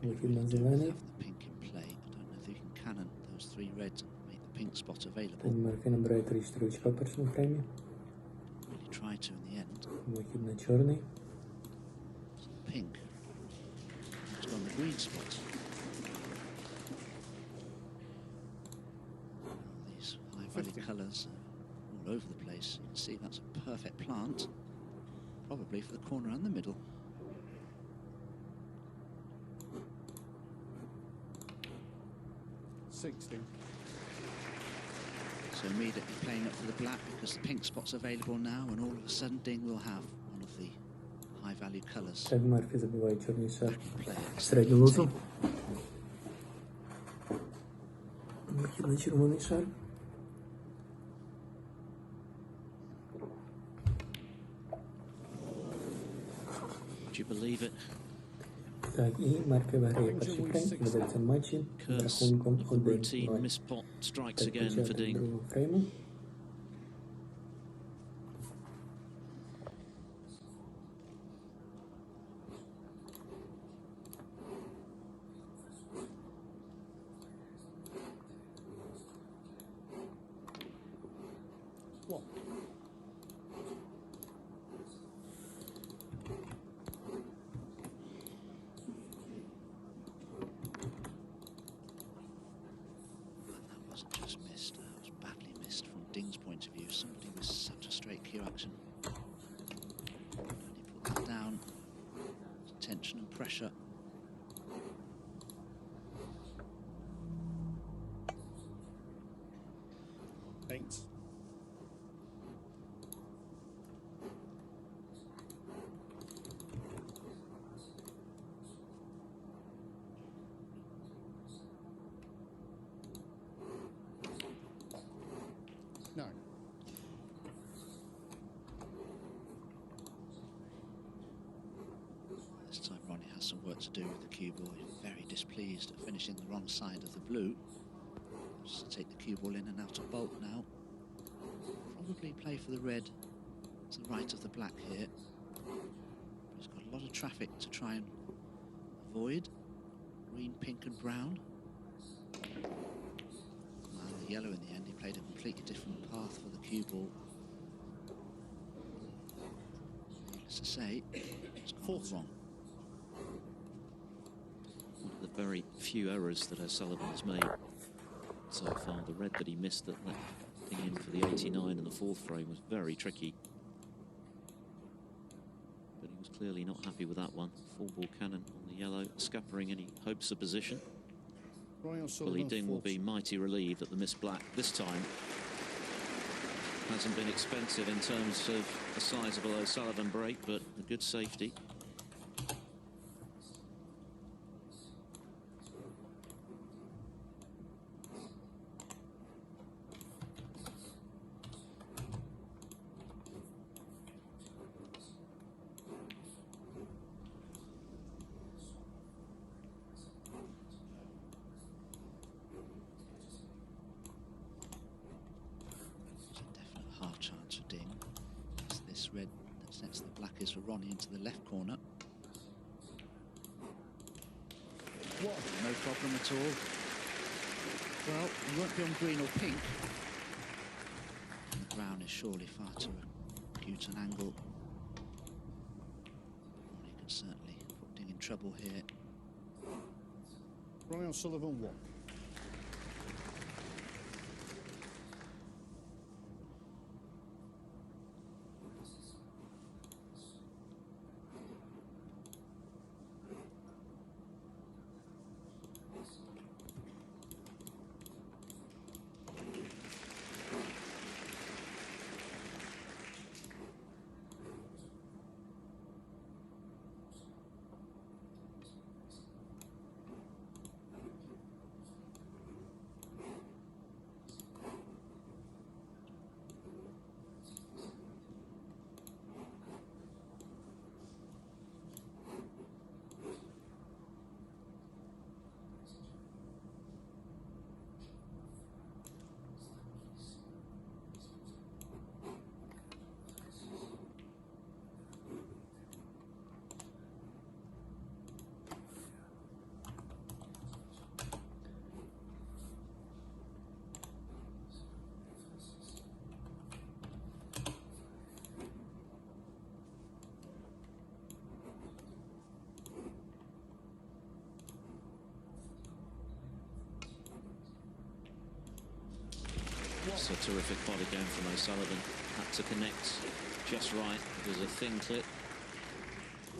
Вихід на зелений. The pink in play. I don't know if you can cannon those 3 reds and make the pink spot available. Шон Мерфі набирає 3-4 очка в першому фреймі. Really try to in the end. Вихід на чорний. So the pink has gone the green spot. These high value colours are all over the place. You can see that's a perfect plant, probably for the corner and the middle. $60. So immediately playing up for the black because the pink spot's available now, and all of a sudden Ding will have one of the high value colours. Так, Мерфі забиває чорний шар Player в середню лузу. Вихід на червоний шар. Would you believe it? Так, і Мерфі виграє перший фрейм, ведеться в матчі з Curse рахунком of a routine 1-0. mispot strikes Так, again for початок Ding. другого фрейму. What? And that wasn't just missed, that was badly missed. point of view. Somebody with such a straight cue action. And he put that down. Tension and pressure. Eight. No. This time Ronnie has some work to do with the cue ball. He's very displeased at finishing the wrong side of the blue. Just to take the cue ball in and out of bolt now. Probably play for the red to the right of the black here. He's got a lot of traffic to try and avoid. Green, pink and brown. And the yellow in the end, he played a completely different path for the cue ball. Needless to say, it's gone wrong. One of the very few errors that O'Sullivan has made so far. The red that he missed that thing in for the 89 and the fourth frame was very tricky. But he was clearly not happy with that one. Full ball cannon on the yellow, scuppering any hopes of position. Willie Ding will be mighty relieved that the missed black this time hasn't been expensive in terms of a sizable O'Sullivan break, but a good safety. Red that sets the black is for Ronnie into the left corner. What? No problem at all. Well, he won't be on green or pink. The brown is surely far too acute an angle. Ronnie can certainly put Ding in trouble here. Ronnie O'Sullivan 1. It's a terrific body game from O'Sullivan. Had to connect just right. It was a thin clip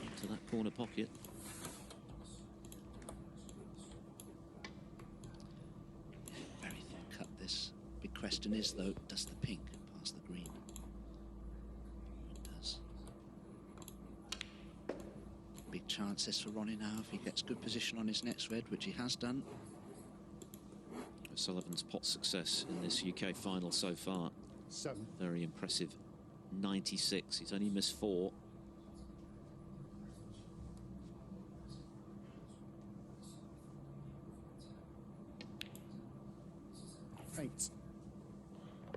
into that corner pocket. Very thin cut this. Big question is though, does the pink pass the green? It does. Big chances for Ronnie now if he gets good position on his next red, which he has done. O'Sullivan's pot success in this UK final so far. 7. Very impressive. 96. He's only missed 4.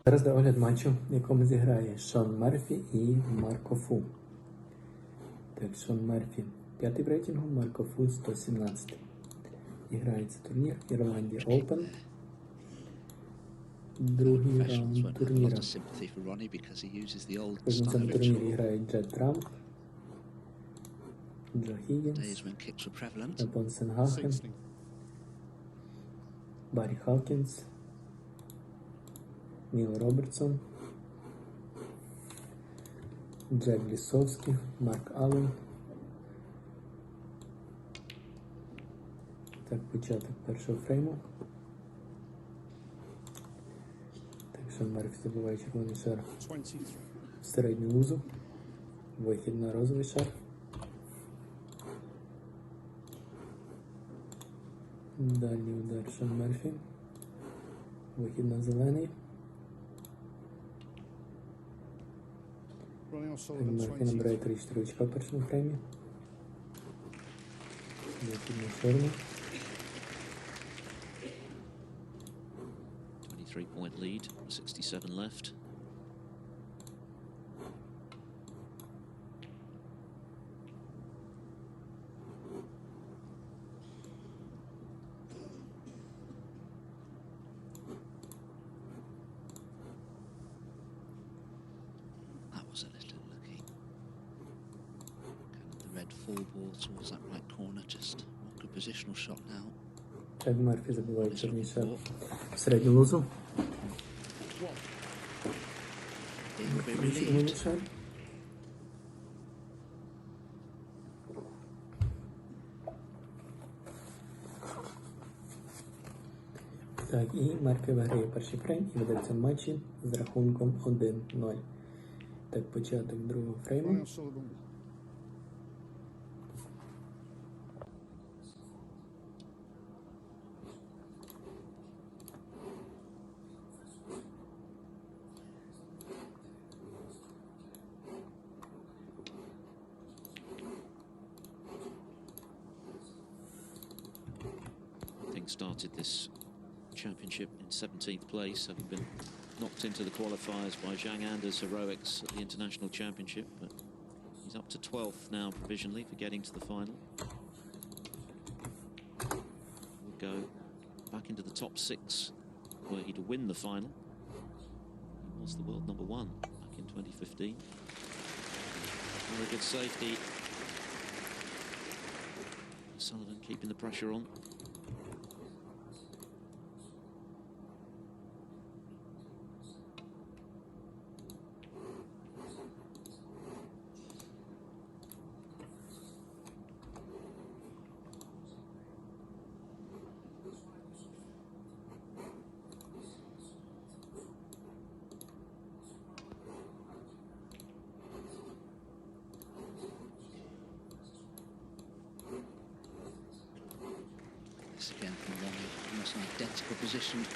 Зараз де огляд матчу, в якому зіграє Шон Мерфі і Марко Фу. Так, Шон Мерфі 5-й в рейтингу, Марко Фу 117-й. Грається турнір Ірландія Open. Другий раунд турніру. В цьому турнірі грають Джет Трамп, Джо Хіггінс, Ебон Сенгаген, Баррі Халкінс, Ніл Робертсон, Джек Лісовський, Марк Аллен. Так, початок першого фрейму. Так, Шон Мерфі забиває червоний шар 23. в середню лузу. Вихід на розовий шар. Дальній удар Шон Мерфі. Вихід на зелений. Ronnie Так, O'Sullivan, Мерфі набирає 23. 3-4 очка в першому фреймі. Вихід на чорний. 23-point lead, 67 left. That was a little lucky. Kind of the red full ball towards that right corner. Just one good positional shot now. Так, Мерфі забиває чорний шар в середню лузу. He will be Червоний relieved. шар. Так, і Мерфі виграє перший фрейм і ведеться в матчі з рахунком 1-0. Так, початок другого фрейму. Ronnie O'Sullivan, 1. Ding started this championship in 17th place, having been knocked into the qualifiers by Zhang Anders' heroics at the International Championship, but he's up to 12th now provisionally for getting to the final. We'll go back into the top 6 were he to win the final. He was the world number 1 back in 2015. Very good safety. Sullivan keeping the pressure on. This again from Ronnie, almost an identical position.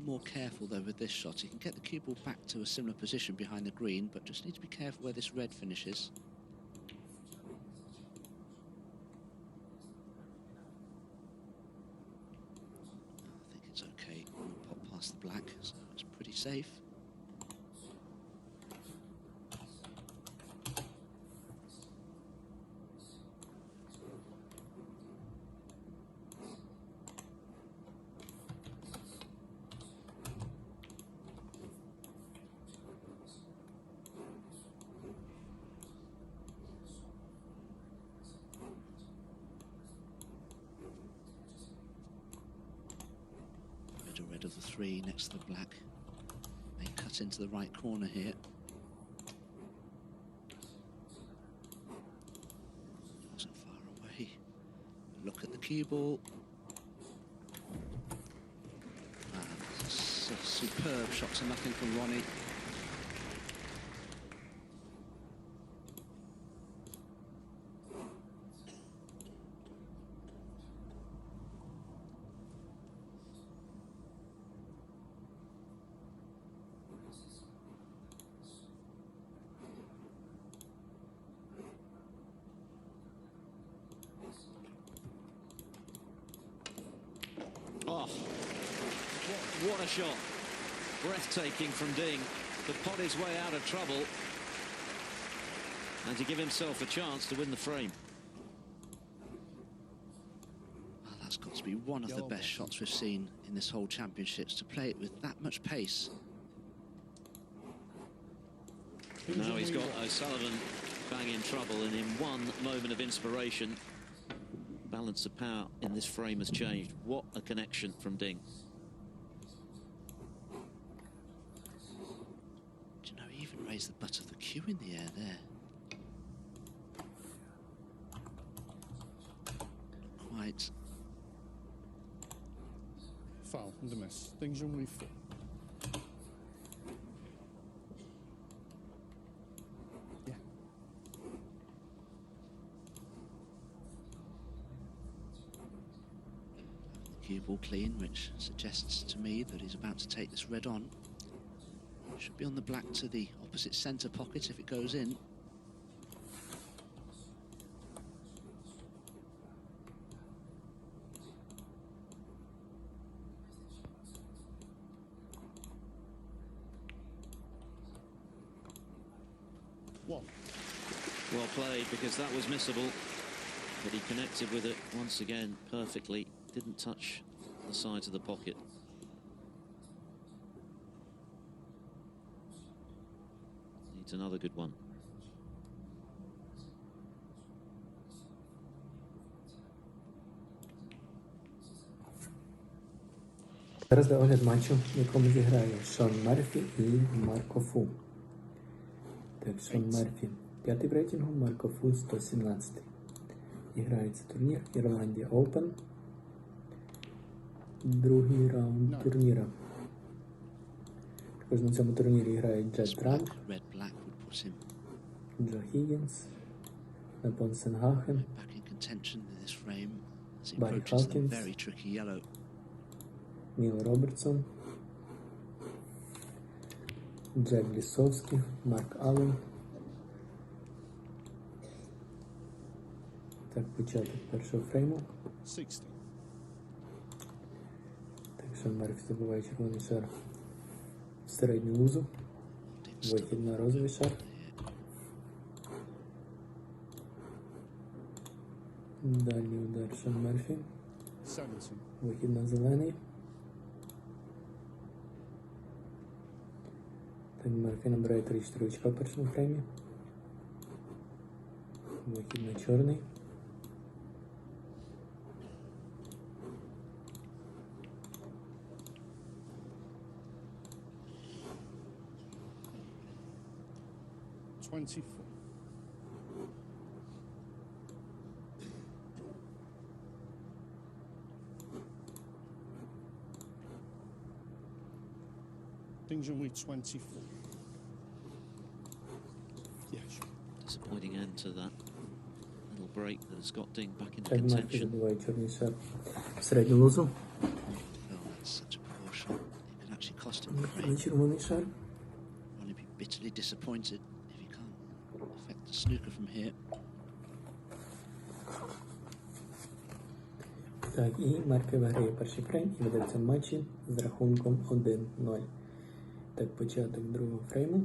More careful though with this shot. He can get the cue ball back to a similar position behind the green, but just need to be careful where this red finishes. I think it's okay. We'll pop past the black, so it's pretty safe. Red of the 3 next to the black. May cut into the right corner here. Wasn't far away. Look at the cue ball. Superb shot to nothing from Ronnie. Oh, what a shot. Breathtaking from Ding to pot his way out of trouble and to give himself a chance to win the frame. Well, that's got to be one of the best shots we've seen in this whole championships, to play it with that much pace. Now he's got O'Sullivan bang in trouble, and in one moment of inspiration, balance of power in this frame has changed. What a connection from Ding. Do you know, he even raised the butt of the cue in the air there. Quite. Foul and a miss. Ding Junhui 4. Yeah. Cue ball clean, which suggests to me that he's about to take this red on. Should be on the black to the opposite centre pocket if it goes in. One. Well played, because that was missable, but he connected with it once again perfectly. Didn't touch the sides of the pocket. Needs another good one. Зараз огляд матчу, в якому зіграє Шон Мерфі і Марко Фу. Так, Шон Мерфі 5-й в рейтингу, Марко Фу 117-й. Грається турнір Ірландія Open. Другий раунд турніра. Також на цьому турнірі грають Джет Трамп, Джо Хіггінс, Непон Сенгахен, Баррі Халкінс, Ніл Робертсон, Джек Лісовський, Марк Аллен. Так, початок першого фрейму. 60. Так, Шон Мерфі забиває червоний шар в середню лузу. Вихід на розовий шар. Дальній удар Шон Мерфі. 70. Вихід на зелений. Так, Мерфі набирає 3-4 очка в першому фреймі. Вихід на чорний. Ding Junhui 24. Yeah, sure. Disappointing end to that little break that has got Ding back into Так, Мерфі contention. забиває чорний шар в середню лузу. Oh, that's such a poor shot. It could actually cost him the Вихід на frame. червоний шар. Ronnie be bitterly disappointed if he can't affect the snooker from here. Так, і Мерфі виграє перший фрейм і веде в цьому матчі з рахунком 1-0. Так, початок другого фрейму.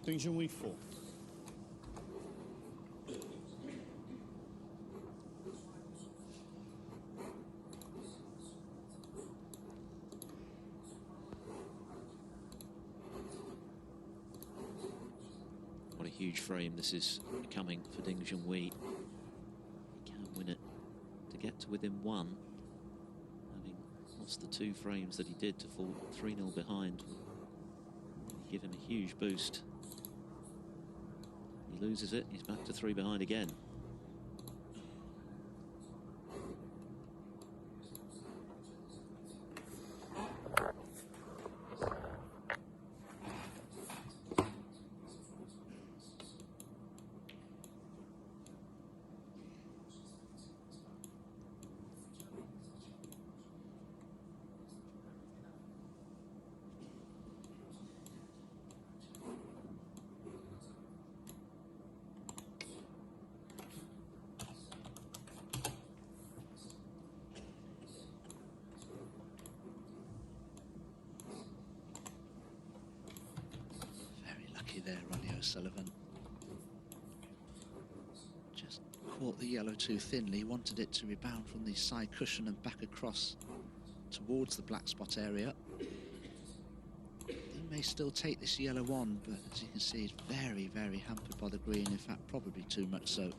Ding Junhui 4. What a huge frame this is becoming for Ding Junhui. He can win it to get to within one, having lost the 2 frames that he did to fall 3-0 behind. Give him a huge boost. He loses it, he's back to 3 behind again. There, Ronnie O'Sullivan just caught the yellow too thinly, wanted it to rebound from the side cushion and back across towards the black spot area. He may still take this yellow on, but as you can see, it's very, very hampered by the green, in fact probably too much so.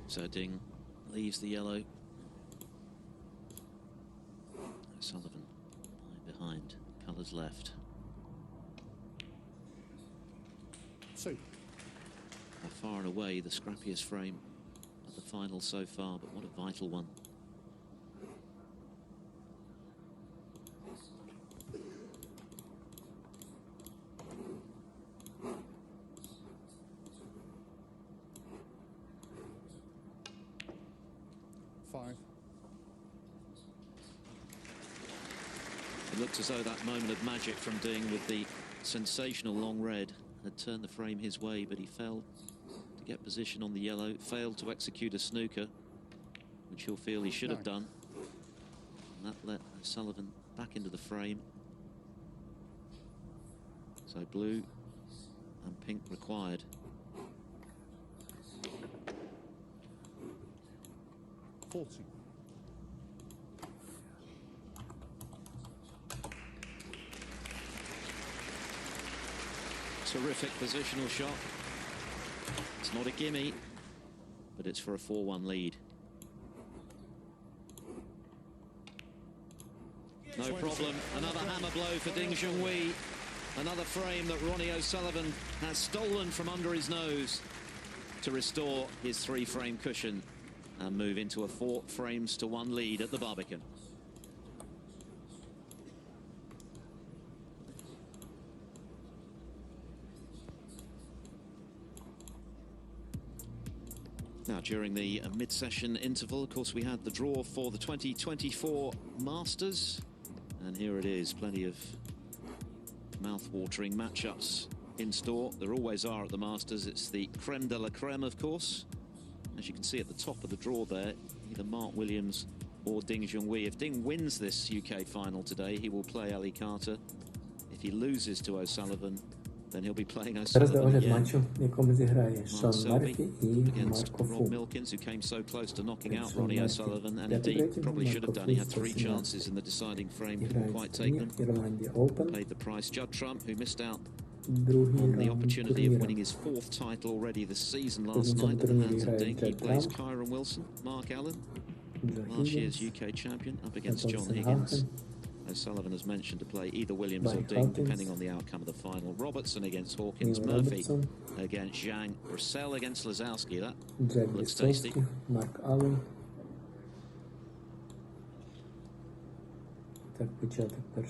So Ding leaves the yellow. O'Sullivan behind, colours left. 2. By far and away the scrappiest frame of the final so far, but what a vital one. It looked as though that moment of magic from Ding with the sensational long red had turned the frame his way, but he failed to get position on the yellow, failed to execute a snooker, which he'll feel he should have done. And that let O'Sullivan back into the frame. So blue and pink required. Terrific positional shot. It's not a gimme, but it's for a 4-1 lead. No problem. Another hammer blow for Ding Junhui. Another frame that Ronnie O'Sullivan has stolen from under his nose to restore his 3-frame cushion and move into a 4-frames-to-1 lead at the Barbican. Now, during the mid-session interval, of course, we had the draw for the 2024 Masters. And here it is, plenty of mouth-watering matchups in store. There always are at the Masters. It's the creme de la creme, of course. As you can see at the top of the draw there, either Mark Williams or Ding Junhui. If Ding wins this UK final today, he will play Ali Carter. If he loses to O'Sullivan, then he'll be playing O'Sullivan again. Against Rob Milkins, who came so close to knocking out Ronnie O'Sullivan, and indeed probably should have done. He had 3 chances in the deciding frame, couldn't quite take them. Paid the price. Judd Trump, who missed out on the opportunity of winning his 4th title already this season last night at the hands of Ding. He plays Kyron Wilson, Mark Allen, last year's UK champion, up against John Higgins. O'Sullivan has mentioned to play either Williams or Ding, depending on the outcome of the final. Robertson against Hawkins, Murphy against Zhang, Brissell against Lazowski. That looks tasty. Mark Allen.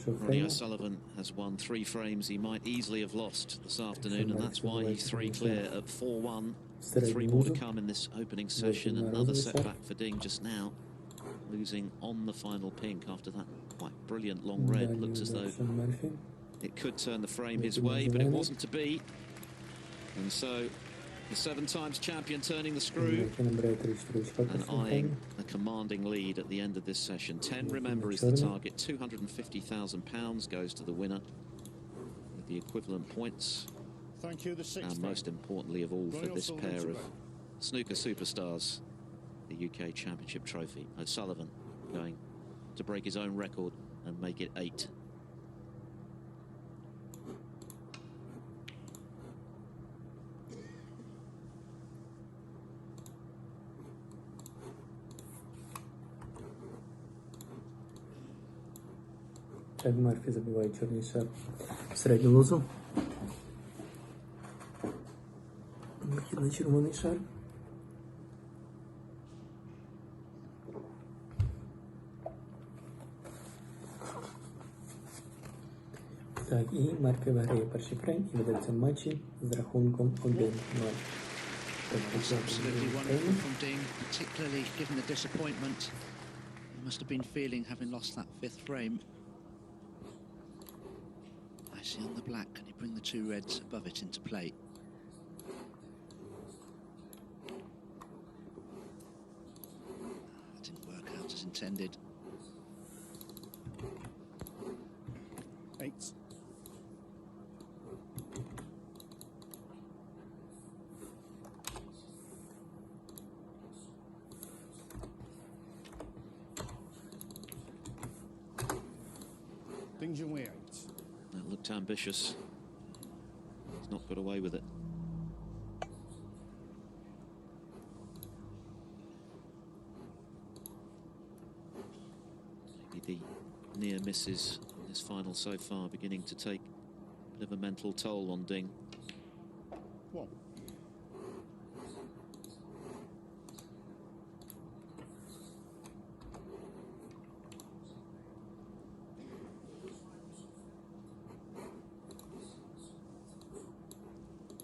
Ronnie O'Sullivan has won 3 frames he might easily have lost this afternoon, and that's why he's 3 clear at 4-1. 3 more to come in this opening session. Another setback for Ding just now, losing on the final pink after that quite brilliant long red. Looks as though it could turn the frame his way, but it wasn't to be. And so the 7 times champion turning the screw and eyeing a commanding lead at the end of this session. 10, remember, is the target. £250,000 goes to the winner with the equivalent points. Thank you, the 6th. And most importantly of all, for this pair of snooker superstars, the UK Championship trophy. O'Sullivan going to break his own record and make it 8. Так, Мерфі забиває чорний шар в середню лозу. Вихід на червоний шар. Так, і Мерфі виграє перший фрейм і ведеться в матчі з рахунком 1-0. That's absolutely wonderful from Ding, particularly given the disappointment he must have been feeling having lost that 5th frame. Nicely on the black, can he bring the 2 reds above it into play? That didn't work out as intended. 8. Junhui 8. That looked ambitious. He's not got away with it. Maybe the near misses in this final so far beginning to take a bit of a mental toll on Ding. 1.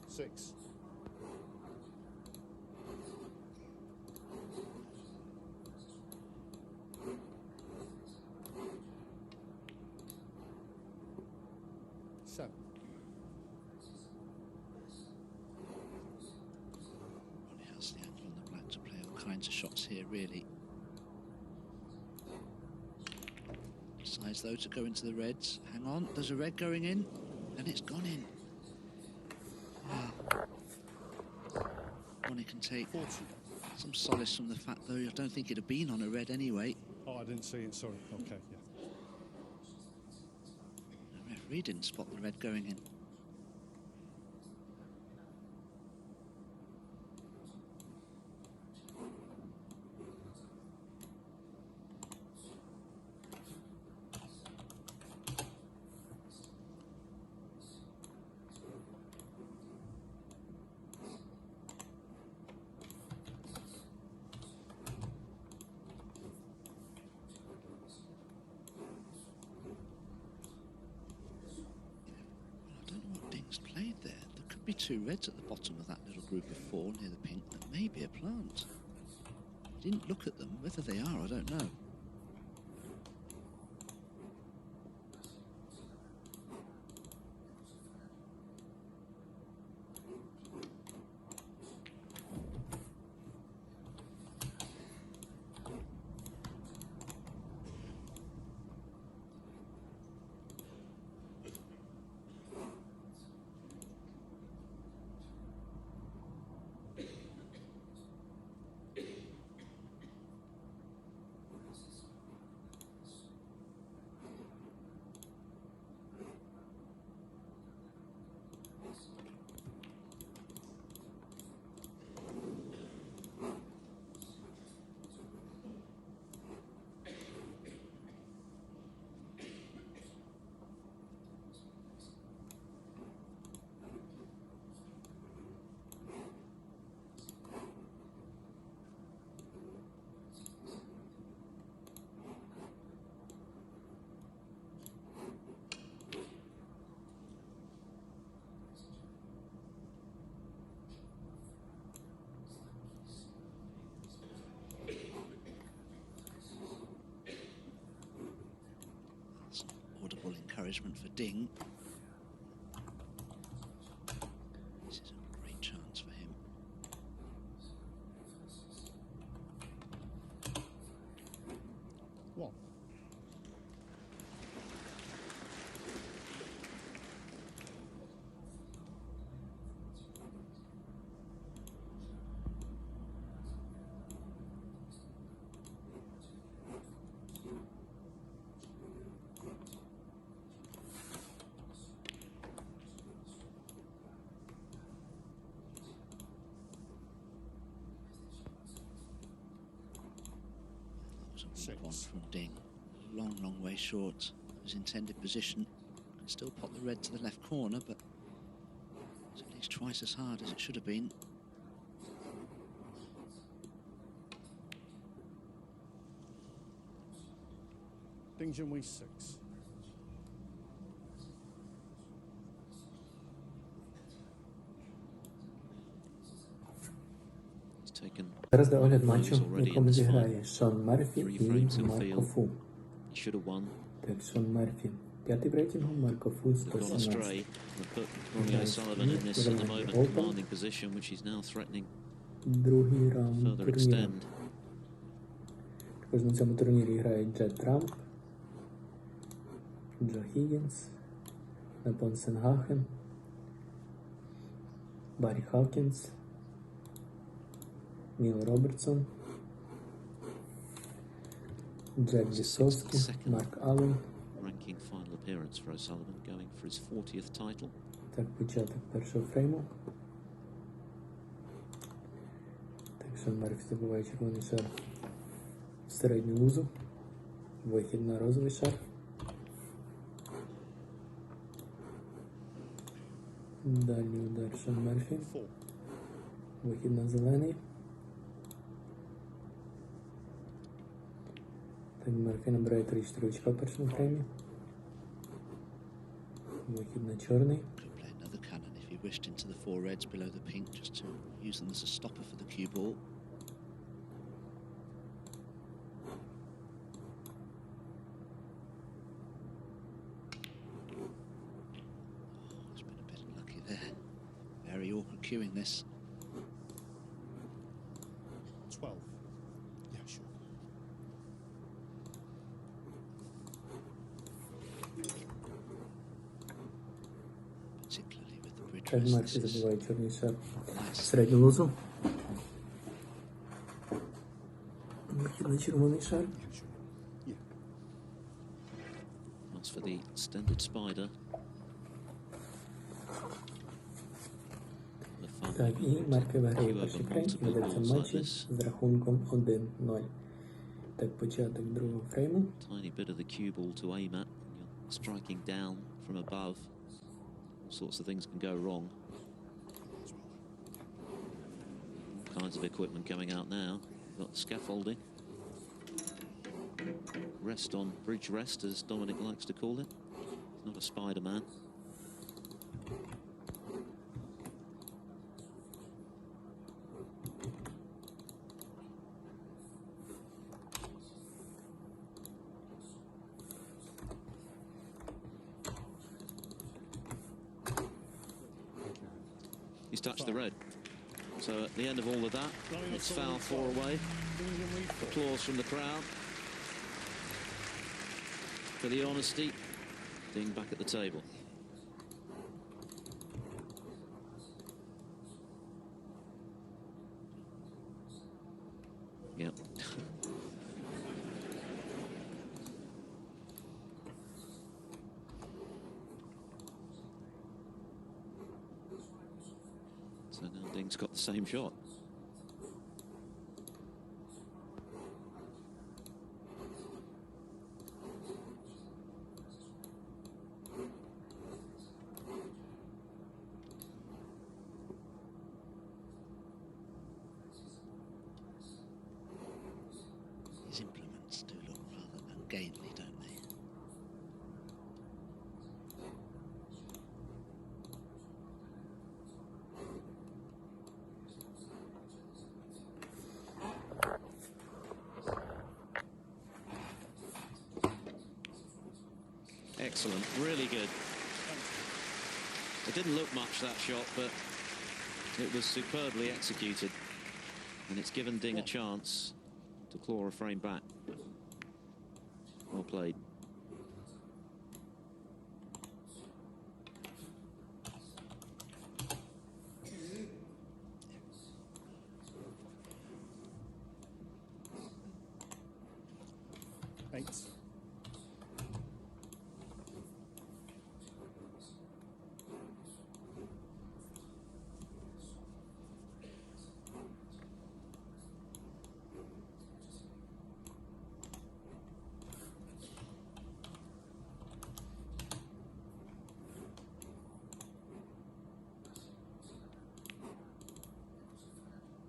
Six. Seven. Ronnie has the angle on the black to play all kinds of shots here, really. Decides though to go into the reds. Hang on, there's a red going in, and it's gone in. Ronnie can take 40. some solace from the fact, though, I don't think it'd have been on a red anyway. Oh, I didn't see it, sorry. Okay, yeah. The referee didn't spot the red going in. Played there. There could be 2 reds at the bottom of that little group of 4 near the pink. That may be a plant. I didn't look at them. Whether they are, I don't know. Audible encouragement for Ding. This is a great chance for him. One. One from Ding. Long way short of his intended position. Can still pop the red to the left corner, but it's at least twice as hard as it should have been. Ding Junhui 6. Зараз де огляд матчу, в якому зіграє Шон Мерфі і Марко Фу. Так, Шон Мерфі 5-й в рейтингу, Марко Фу 117-й. Другий раунд турніру. Також на цьому турнірі грають Джет Трамп, Джо Хіггінс, Непон Сенгахен, Баррі Хавкінс, Ніл Робертсон, Джек Дісовський, Марк Аллен. Так, початок першого фрейму. Так, Шон Мерфі забуває червоний шар в середню лузу. Вихід на розовий шар. Дальній удар Шон Мерфі. Вихід на зелений. Так, Мерфі набирає 3-4 очка в першому фреймі. Вихід на чорний. Wished into the 4 reds below the pink, just to use them as a stopper for the cue ball. He's been a bit unlucky there. Very awkward cueing this. 12. Yeah, sure. Particularly with the bridge Так, rest, Мерфі this is забиває чорний шар в середню лузу. Вихід на червоний шар. That's for the extended spider. Так, і Мерфі виграє перший фрейм, ведеться в матчі з рахунком 1-0. Так, початок другого фрейму. Tiny bit of the cue ball to aim at. You're striking down from above. All sorts of things can go wrong. All kinds of equipment coming out now. You've got scaffolding. Rest on bridge rest, as Dominic likes to call it. He's not a Spider-Man. He's touched the red. So at the end of all of that, it's foul 4 away. Applause from the crowd for the honesty. Ding back at the table. Yep. So now Ding's got the same shot. These implements do look rather ungainly, don't they? Excellent, really good. It didn't look much, that shot, but it was superbly executed. And it's given Ding a chance to claw a frame back. Well played. Eight.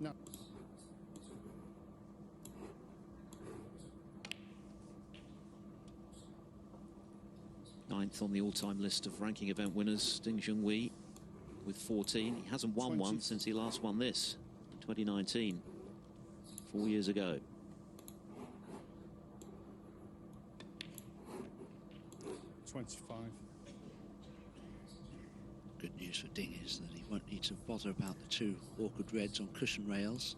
No. Ninth on the all-time list of ranking event winners, Junhui with 14. He hasn't won 20. one since he last won this in 2019, 4 years ago. Good news for Ding is that he won't need to bother about the two awkward reds on cushion rails.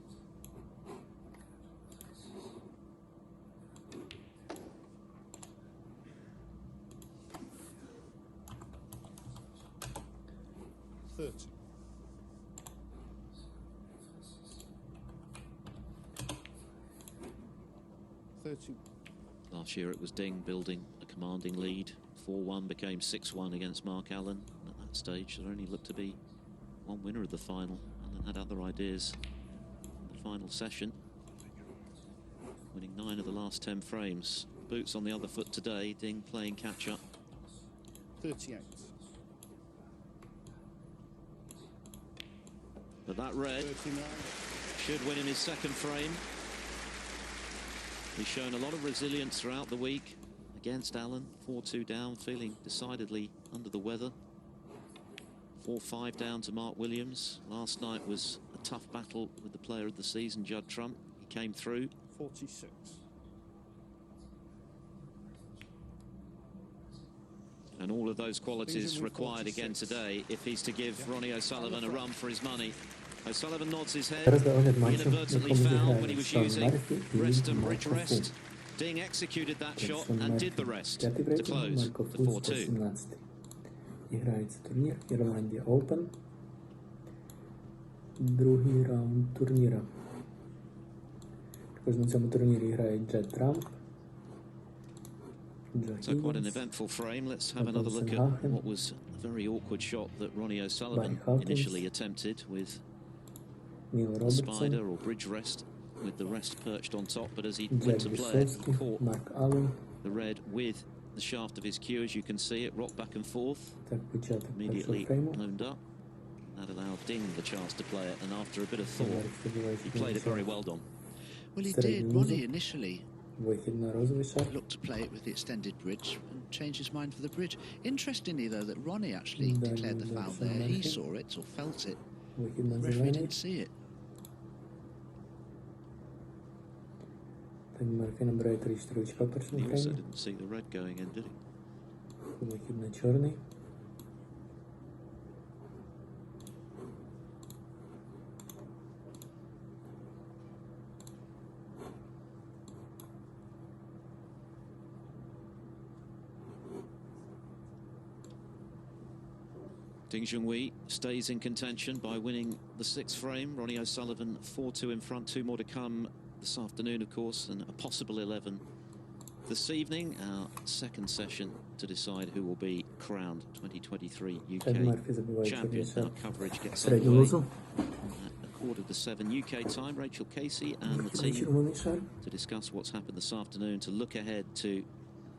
Last year it was Ding building a commanding lead. 4-1 became 6-1 against Mark Allen. And at that stage there only looked to be one winner of the final. Allen had other ideas in the final session, winning 9 of the last 10 frames. Boots on the other foot today, Ding playing catch up. 38. But that red 39. should win him his second frame. He's shown a lot of resilience throughout the week against Allen. 4-2 down, feeling decidedly under the weather. 4-5 down to Mark Williams. Last night was a tough battle with the player of the season, Judd Trump. He came through. 46. And all of those qualities required again today if he's to give Ronnie O'Sullivan a run for his money. O'Sullivan nods his head. He inadvertently fouled when he was using rest and bridge rest. Ding executed that shot and did the rest to close the 4-2. Грається турнір Ірландія Open. Другий раунд турніра. Також на цьому турнірі грає Джет Трамп. So quite an eventful frame. Let's have another look at what was a very awkward shot that Ronnie O'Sullivan initially attempted with a spider or bridge rest with the rest perched on top, but as he went to play it, he caught the red with the shaft of his cue. As you can see, it rocked back and forth, immediately owned up. That allowed Ding the chance to play it, and after a bit of thought, he played it very well, Don. Well, he did. Ronnie initially looked to play it with the extended bridge and changed his mind for the bridge. Interestingly, though, that Ronnie actually declared the foul there. He saw it or felt it. The referee didn't see it. He also didn't see the red going in, did he? Ding Junhui stays in contention by winning the 6th frame. Ronnie O'Sullivan 4-2 in front, 2 more to come this afternoon, of course, and a possible 11 this evening. Our second session to decide who will be crowned 2023 UK champion. Our coverage gets underway at 7:15 UK time. Rachel Casey and the team to discuss what's happened this afternoon, to look ahead to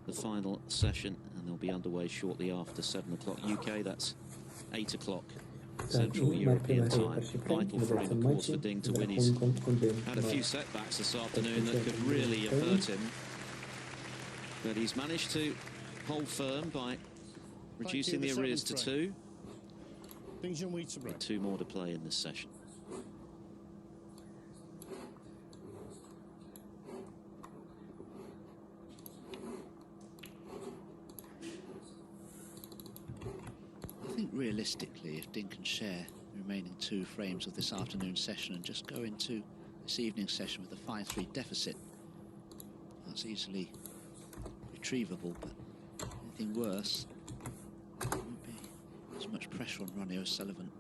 the final session, and they'll be underway shortly after 7 o'clock UK. That's 8 o'clock Central European time. Vital frame, of course, for Ding to win. He's had a few setbacks this afternoon that could really have hurt him, but he's managed to hold firm by reducing the arrears to 2. With 2 more to play in this session. I think realistically, if Ding can share the remaining 2 frames of this afternoon session and just go into this evening session with a 5-3 deficit, that's easily retrievable. But anything worse, there won't be as much pressure on Ronnie O'Sullivan.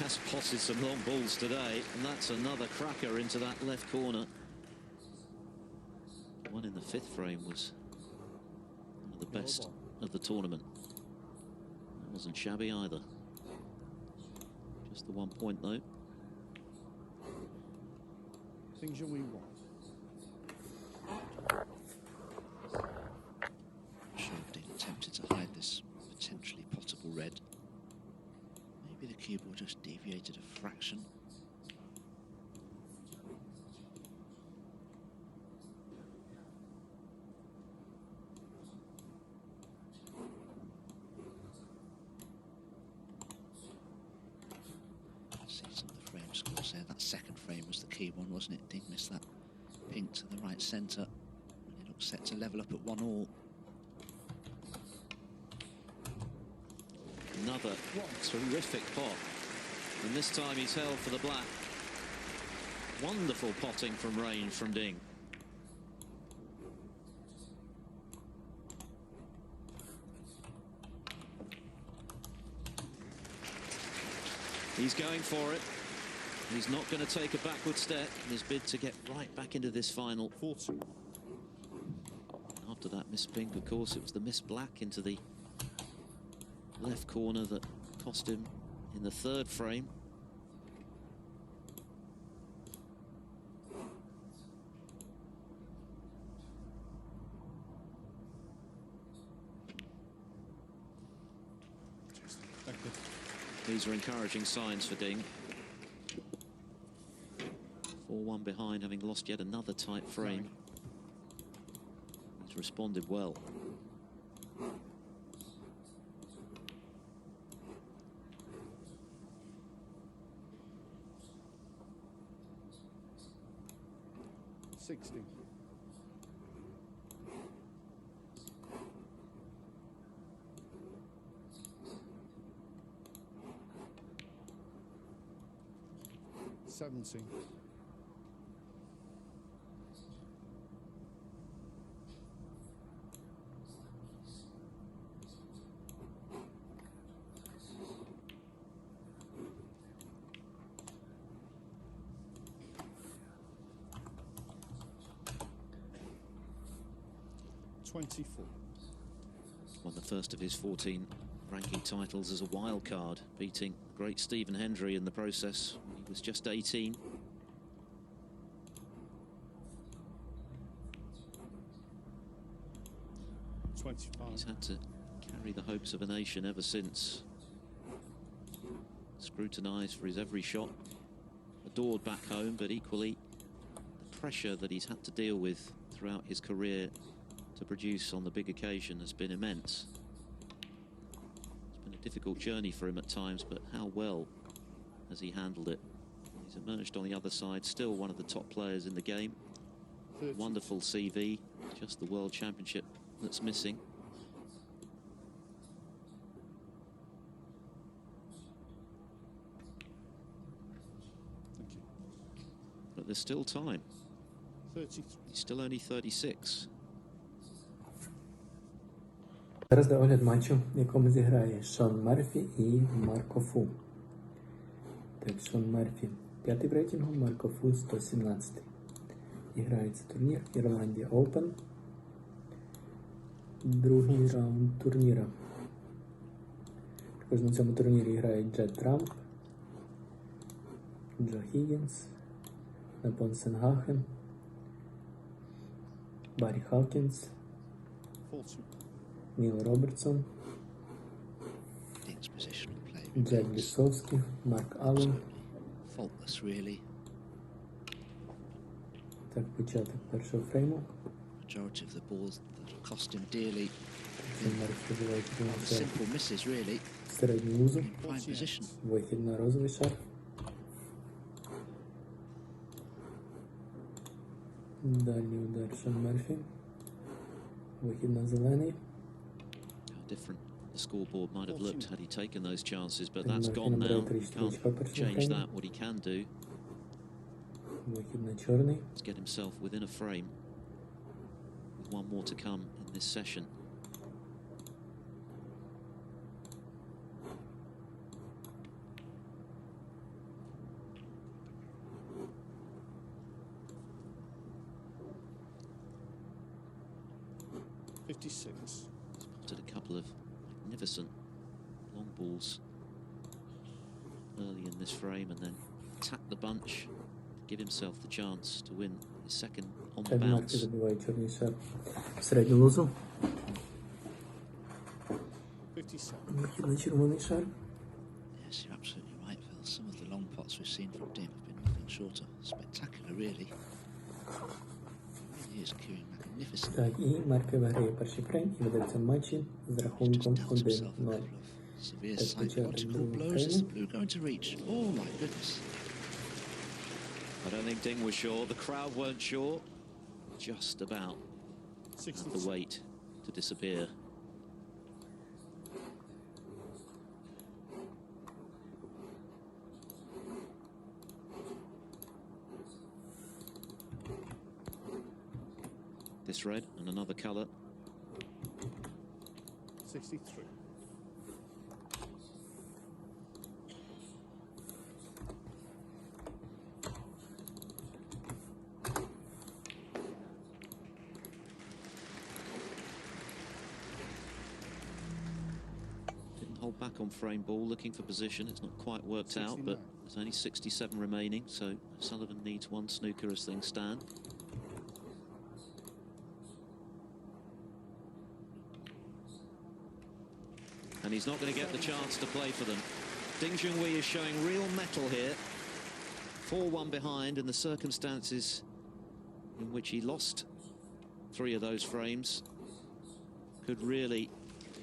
has potted some long balls today, and that's another cracker into that left corner. One in the 5th frame was one of the best of the tournament. That wasn't shabby either. Just the 1 point though. Junhui 1. Ding attempted to hide this potentially potable red. Maybe the cue ball just deviated a fraction. See some of the frame scores there. That 2nd frame was the key one, wasn't it? Ding missed that pink to the right centre. And it looks set to level up at 1-all. Another terrific pot, and this time he's held for the black. Wonderful potting from range from Ding. He's going for it. He's not going to take a backward step in his bid to get right back into this final. 40. After that missed pink, of course, it was the missed black into the left corner that cost him in the 3rd frame. These are encouraging signs for Ding. 4-1 behind, having lost yet another tight frame. He's responded well. $60. $70. $24. Won the first of his 14 ranking titles as a wild card, beating great Stephen Hendry in the process. He was just 18. He's had to carry the hopes of a nation ever since. Scrutinised for his every shot, adored back home, but equally the pressure that he's had to deal with throughout his career to produce on the big occasion has been immense. It's been a difficult journey for him at times, but how well has he handled it? He's emerged on the other side, still one of the top players in the game. Wonderful CV, just the World Championship that's missing. Thank you. But there's still time. 33. He's still only 36. Зараз де огляд матчу, в якому зіграє Шон Мерфі і Марко Фу. Так, Шон Мерфі 5-й в рейтингу, Марко Фу 117-й. І грається турнір Ірландія Open. Другий раунд турніра. Також на цьому турнірі грають Джет Трамп, Джо Хіггінс, Непон Сенгахен, Баррі Хавкінс, 40. Ніл Робертсон, Джек Лісовський, Марк Аллен. Faultless, really. Так, початок першого фрейму. Majority of the balls that cost him dearly. Шон Мерфі забиває Simple misses, really. середню лузу. In prime position. Вихід на розовий шар. Дальній удар Шон Мерфі. Вихід на зелений. How different the scoreboard might have looked had he taken those chances, but that's gone now. Can't change that. What he can do Вихід на чорний. is get himself within a frame. With one more to come in this session. 56. Did a couple of magnificent long balls early in this frame and then tapped the bunch to give himself the chance to win his second on the bounce. Забиває чорний шар в середню лозу. 57. Вихід на червоний шар. Yes, you're absolutely right, Phil. Some of the long pots we've seen from Ding have been nothing short of spectacular, really. He is queuing magnificent. Так, і Марк виграє перший фрейм і ведеться в матчі з рахунком 1-0. Severe psychological blows. Is the blue going to reach? Oh my goodness. I don't think Ding was sure. The crowd weren't sure. Just about had the weight to disappear. This red and another colour. 63. Didn't hold back on frame ball, looking for position. It's not quite worked 69. out, but there's only 67 remaining, so Sullivan needs one snooker as things stand. And he's not going to get the chance to play for them. Ding Junhui is showing real mettle here. 4-1 behind in the circumstances in which he lost 3 of those frames. Could really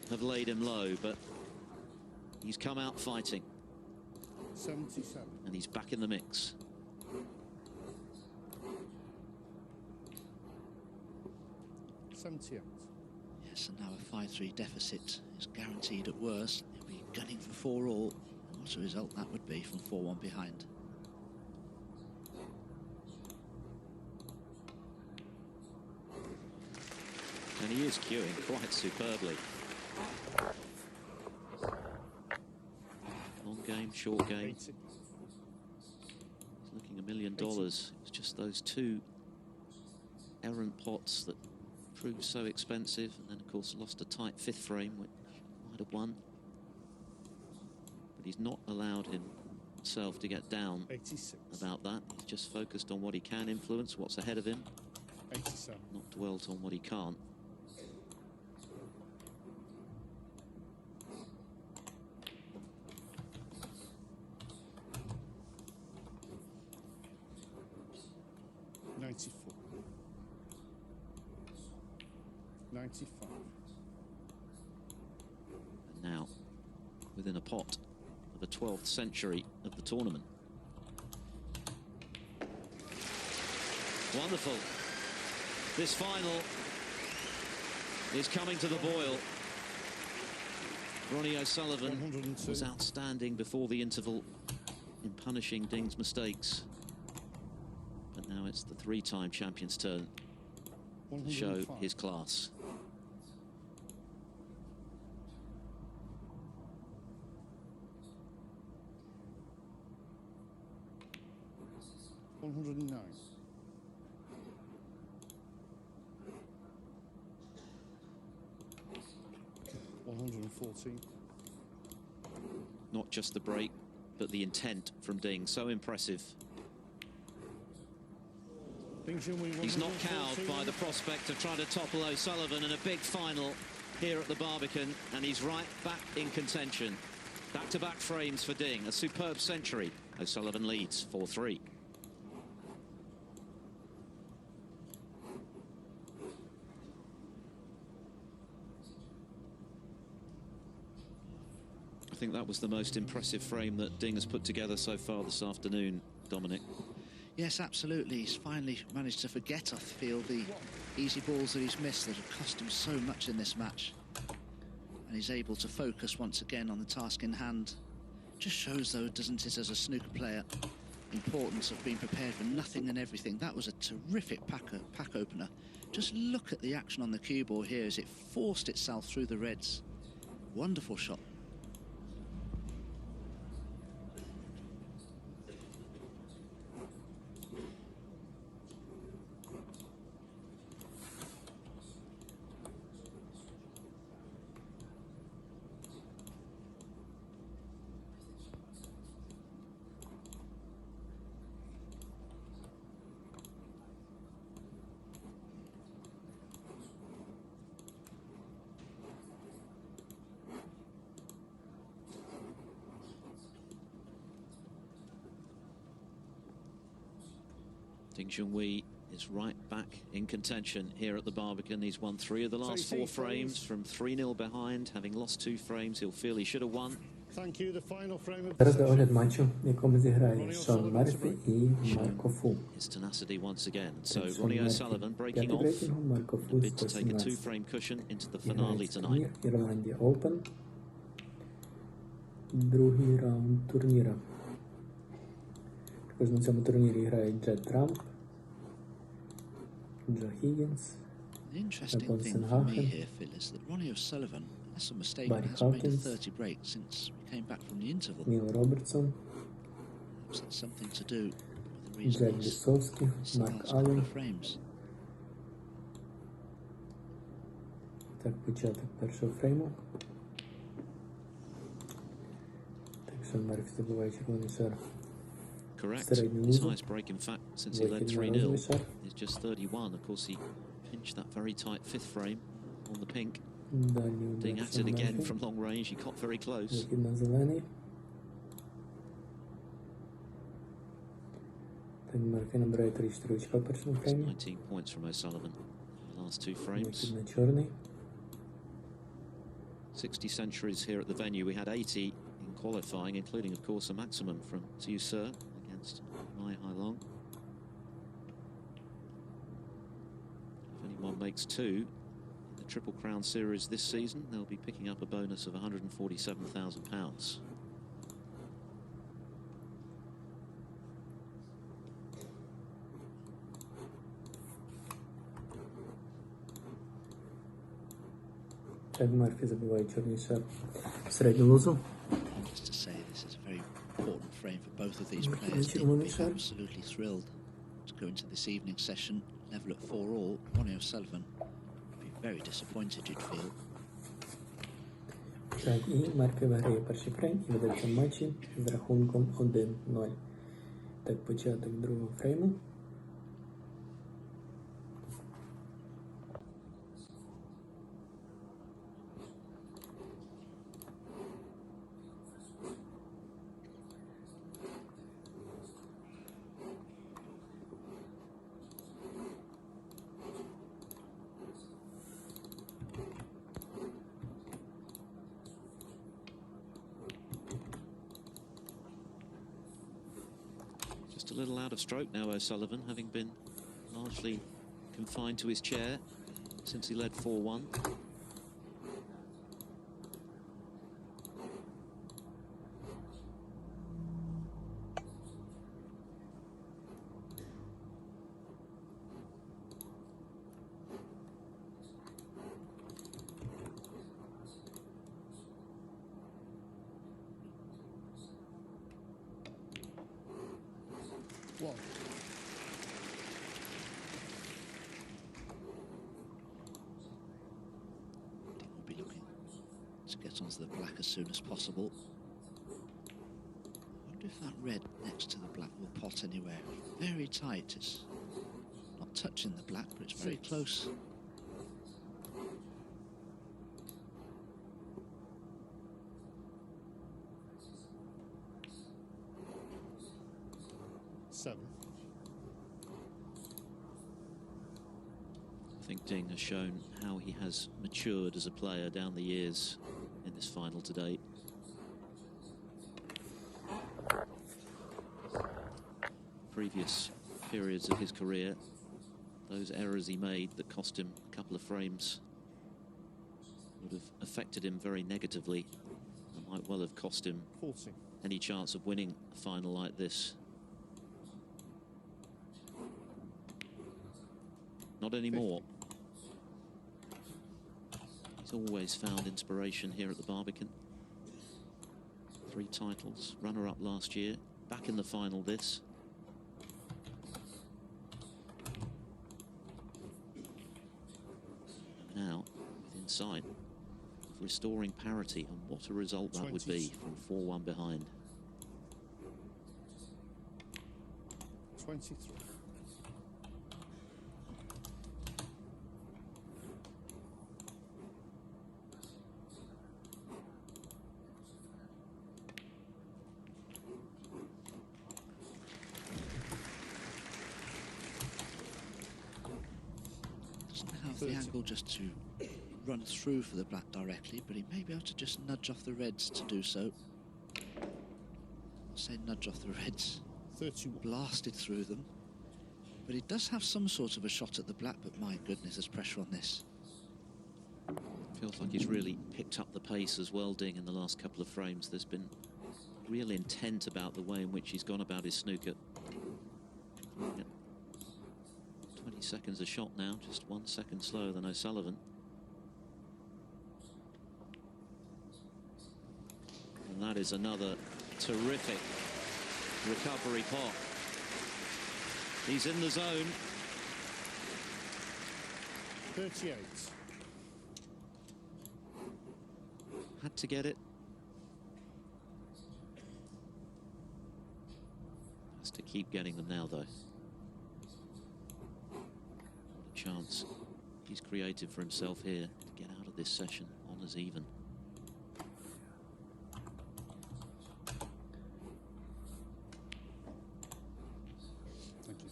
have laid him low, but he's come out fighting. 77. And he's back in the mix. Yes, and now a 5-3 deficit is guaranteed at worst. He'll be gunning for 4 all. And what a result that would be from 4-1 behind. And he is queuing quite superbly. Long game, short game. 80. He's looking $1 million. It was just those 2 errant pots that proved so expensive, and then of course lost a tight 5th frame which might have won, but he's not allowed himself to get down 86. about that. He's just focused on what he can influence, what's ahead of him, 87. not dwelt on what he can't. $94. 95. And now within a pot of the 12th century of the tournament. Wonderful. This final is coming to the boil. Ronnie O'Sullivan 102. was outstanding before the interval in punishing Ding's mistakes. But now it's the 3-time champion's turn to show 105. his class. $109. 114. Not just the break, but the intent from Ding. So impressive. He's not cowed by the prospect of trying to topple O'Sullivan in a big final here at the Barbican, and he's right back in contention. Back-to-back frames for Ding. A superb century. O'Sullivan leads 4-3. I think that was the most impressive frame that Ding has put together so far this afternoon, Dominic. Yes, absolutely. He's finally managed to forget, I feel, the easy balls that he's missed that have cost him so much in this match. And he's able to focus once again on the task in hand. Just shows, though, doesn't it, as a snooker player, importance of being prepared for nothing and everything. That was a terrific pack opener. Just look at the action on the cue ball here as it forced itself through the reds. Wonderful shot. Ding Junhui is right back in contention here at the Barbican. He's won 3 of the last 4 frames from 3-0 behind. Having lost 2 frames, he'll feel he should have won. Thank you. The final frame of Зараз огляд матчу, в якому зіграє Шон Мерфі і Марко Фу. His tenacity once again. So Ronnie O'Sullivan breaking off. Марко Фу Bid to take a 2-frame cushion into the finale tonight. Ірландія Open. Другий раунд турніра. Також на цьому турнірі грають Джет Трамп, Джо Хіггінс, The interesting thing for me here, Phil, is that Ronnie O'Sullivan, unless I'm mistaken, has made a 30 break since we came back from the interval. Ніл Робертсон, Perhaps that's something to do with the reason Джек he's Лісовський, missed the Марк last couple Аллен. of frames. Так, початок першого фрейму. Так, Шон Мерфі забиває червоний шар. Correct. His highest break, in fact, since he led 3-0 is just 31. Of course, he pinched that very tight 5th frame on the pink. Being at it again from long range, he got very close. Вихід на зелений. Так, Мерфі набирає 3-4 очка в першому It's фреймі. 19 points from O'Sullivan in the last 2 frames. Вихід на чорний. 60 centuries here at the venue. We had 80 in qualifying, including, of course, a maximum from Tiu Sir against Mai Hailong. If anyone makes 2 in the Triple Crown Series this season, they'll be picking up a bonus of £147,000. Так, Мерфі забиває чорний шар в середню лозу. Just to say, this is a very important frame for both of these players. They would be absolutely thrilled to go into this evening session level at 4-all. Ronnie O'Sullivan would be very disappointed, you'd feel. Так, і Мерфі виграє перший фрейм і веде в цьому матчі з рахунком 1-0. Так, початок другого фрейму. Just a little out of stroke now, O'Sullivan, having been largely confined to his chair since he led 4-1. one. We'll be looking to get onto the black as soon as possible. I wonder if that red next to the black will pot anywhere. Very tight. It's not touching the black, but it's very close. I think Ding has shown how he has matured as a player down the years in this final today. Previous periods of his career, those errors he made that cost him a couple of frames would have affected him very negatively and might well have cost him 40. any chance of winning a final like this. Not anymore. He's always found inspiration here at the Barbican. 3 titles, runner-up last year, back in the final this. And now, within sight of restoring parity, and what a result that would be from 4-1 behind. 23. Doesn't have the angle just to run through for the black directly, but he may be able to just nudge off the reds to do so. I'll say nudge off the reds. 31. Blasted through them. But he does have some sort of a shot at the black, but my goodness, there's pressure on this. Feels like he's really picked up the pace as well, Ding, in the last couple of frames. There's been real intent about the way in which he's gone about his snooker. 20 seconds a shot now, just 1 second slower than O'Sullivan. And that is another terrific recovery pot. He's in the zone. 38. Had to get it. Has to keep getting them now, though. What a chance he's created for himself here to get out of this session on as even. Thank you.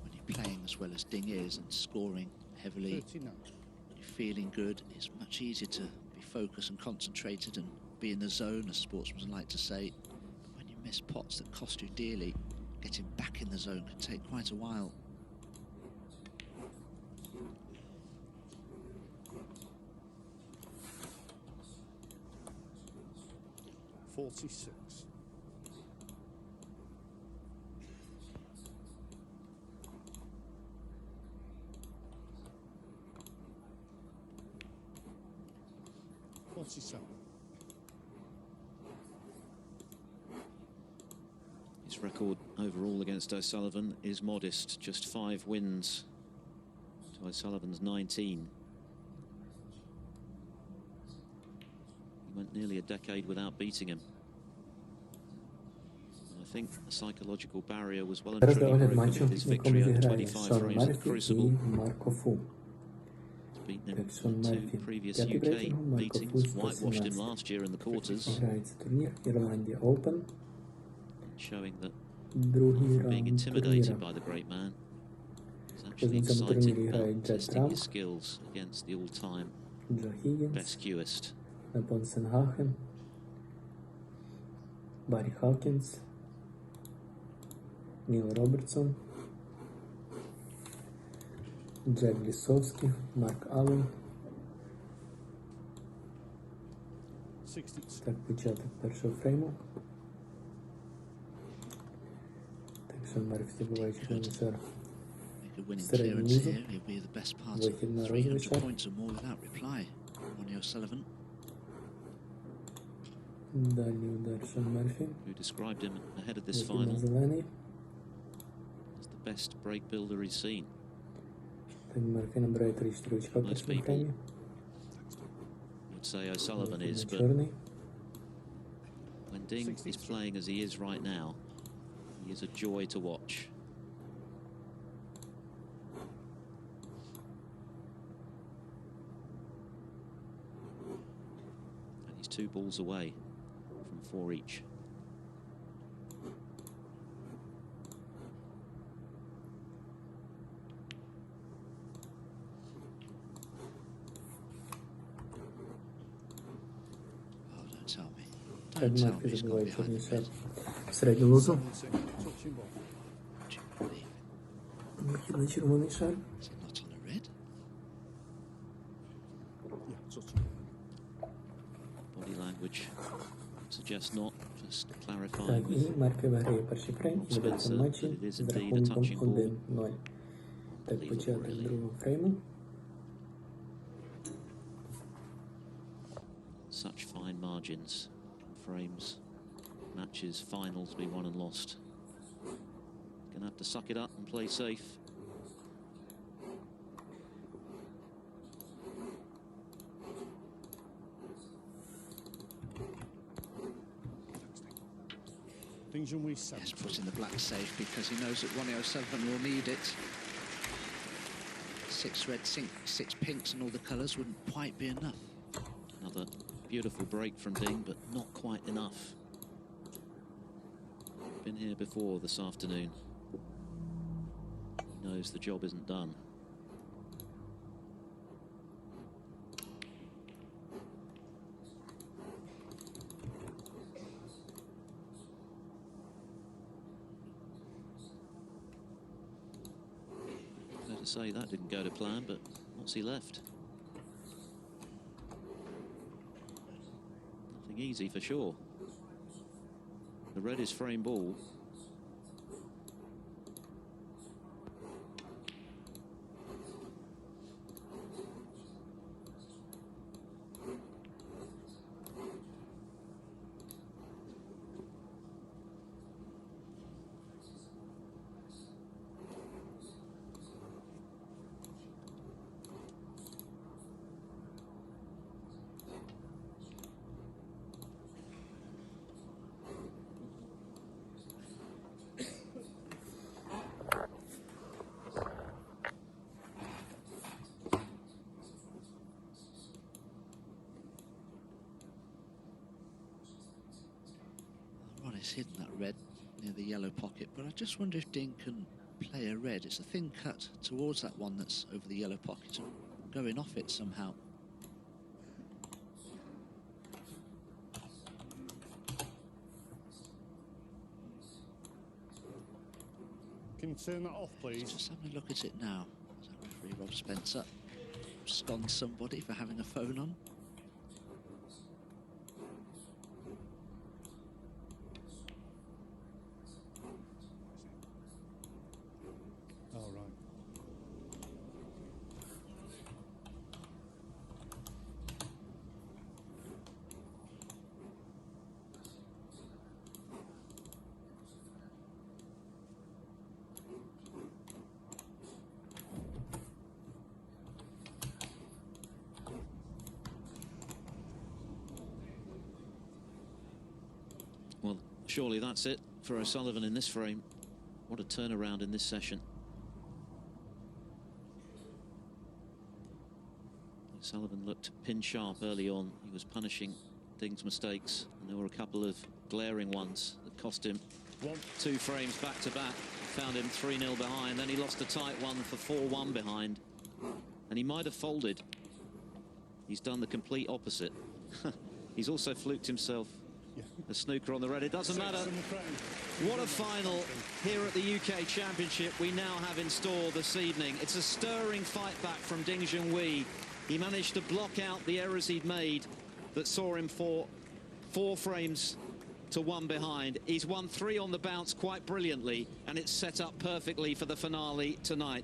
When you're playing as well as Ding is and scoring heavily, 39. you're feeling good, it's much easier to be focused and concentrated and be in the zone, as sportsmen like to say. But when you miss pots that cost you dearly, getting back in the zone can take quite a while. $46. His record overall against O'Sullivan is modest, just 5 wins to O'Sullivan's 19. He went nearly a decade without beating him. And I think the psychological barrier was well and truly broken with his victory over 25 frames at Crucible. He's beaten him in 2 previous UK meetings, whitewashed him last year in the quarters, showing that being intimidated by the great man is actually exciting about testing his skills against the all-time best cueist. Barry Hawkins, Neil Robertson, Jack Lisowski, Mark Allen. 60. Так, початок першого фрейму. Таксон Мерфі забуваючи комісар. Make a winning clearance here, he'll be the best part of 300 points or more without reply. Ronnie O'Sullivan. Дальній удар Шон Мерфі. Who described him ahead of this Вихід на final зелений. as the best break builder he's seen. Так, Мерфі набирає 3-4 очка в Most першому people фреймі. would say O'Sullivan Вихід is, на but чорний. when Ding is playing as he is right now, he is a joy to watch. And he's 2 balls away from 4 each. Oh, don't tell me. Так, Don't tell me Мерфі he's gone забуває behind чорний the шар. red. Середню лузу. 70. Touching ball. Would you believe it? Вихід на червоний шар. Is it not on the red? Yeah, touching. Body language suggests not, just clarifying Так, і with Мерфі виграє перший фрейм і веде в матчі It is з indeed a рахунком touching ball. 1-0. Так, початок другого фрейму. Such fine margins, frames, matches, finals be won and lost. Gonna have to suck it up and play safe. Ding Junhui Yes, 7. putting the black safe because he knows that Ronnie O'Sullivan will need it. 6 red, 6 pinks and all the colours wouldn't quite be enough. Another beautiful break from Ding, but not quite enough. Been here before this afternoon. He knows the job isn't done. to say that didn't go to plan, but what's he left? Nothing easy for sure. The red is frame ball. Ronnie's hidden that red near the yellow pocket, but I just wonder if Ding can play a red. It's a thin cut towards that one that's over the yellow pocket, going off it somehow. Can you turn that off, please? Just having a look at it now. As that referee Rob Spencer scones somebody for having a phone on. All right. Well, surely that's it for O'Sullivan in this frame. What a turnaround in this session. O'Sullivan looked pin sharp early on. He was punishing Ding's mistakes, and there were a couple of glaring ones that cost him 2 frames back to back. Found him 3-0 behind. Then he lost a tight one for 4-1 behind, and he might have folded. He's done the complete opposite. He's also fluked himself a snooker on the red. It doesn't matter. What a final here at the UK Championship we now have in store this evening. It's a stirring fight back from Ding Junhui. He managed to block out the errors he'd made that saw him for 4 frames to 1 behind. He's won 3 on the bounce quite brilliantly, and it's set up perfectly for the finale tonight.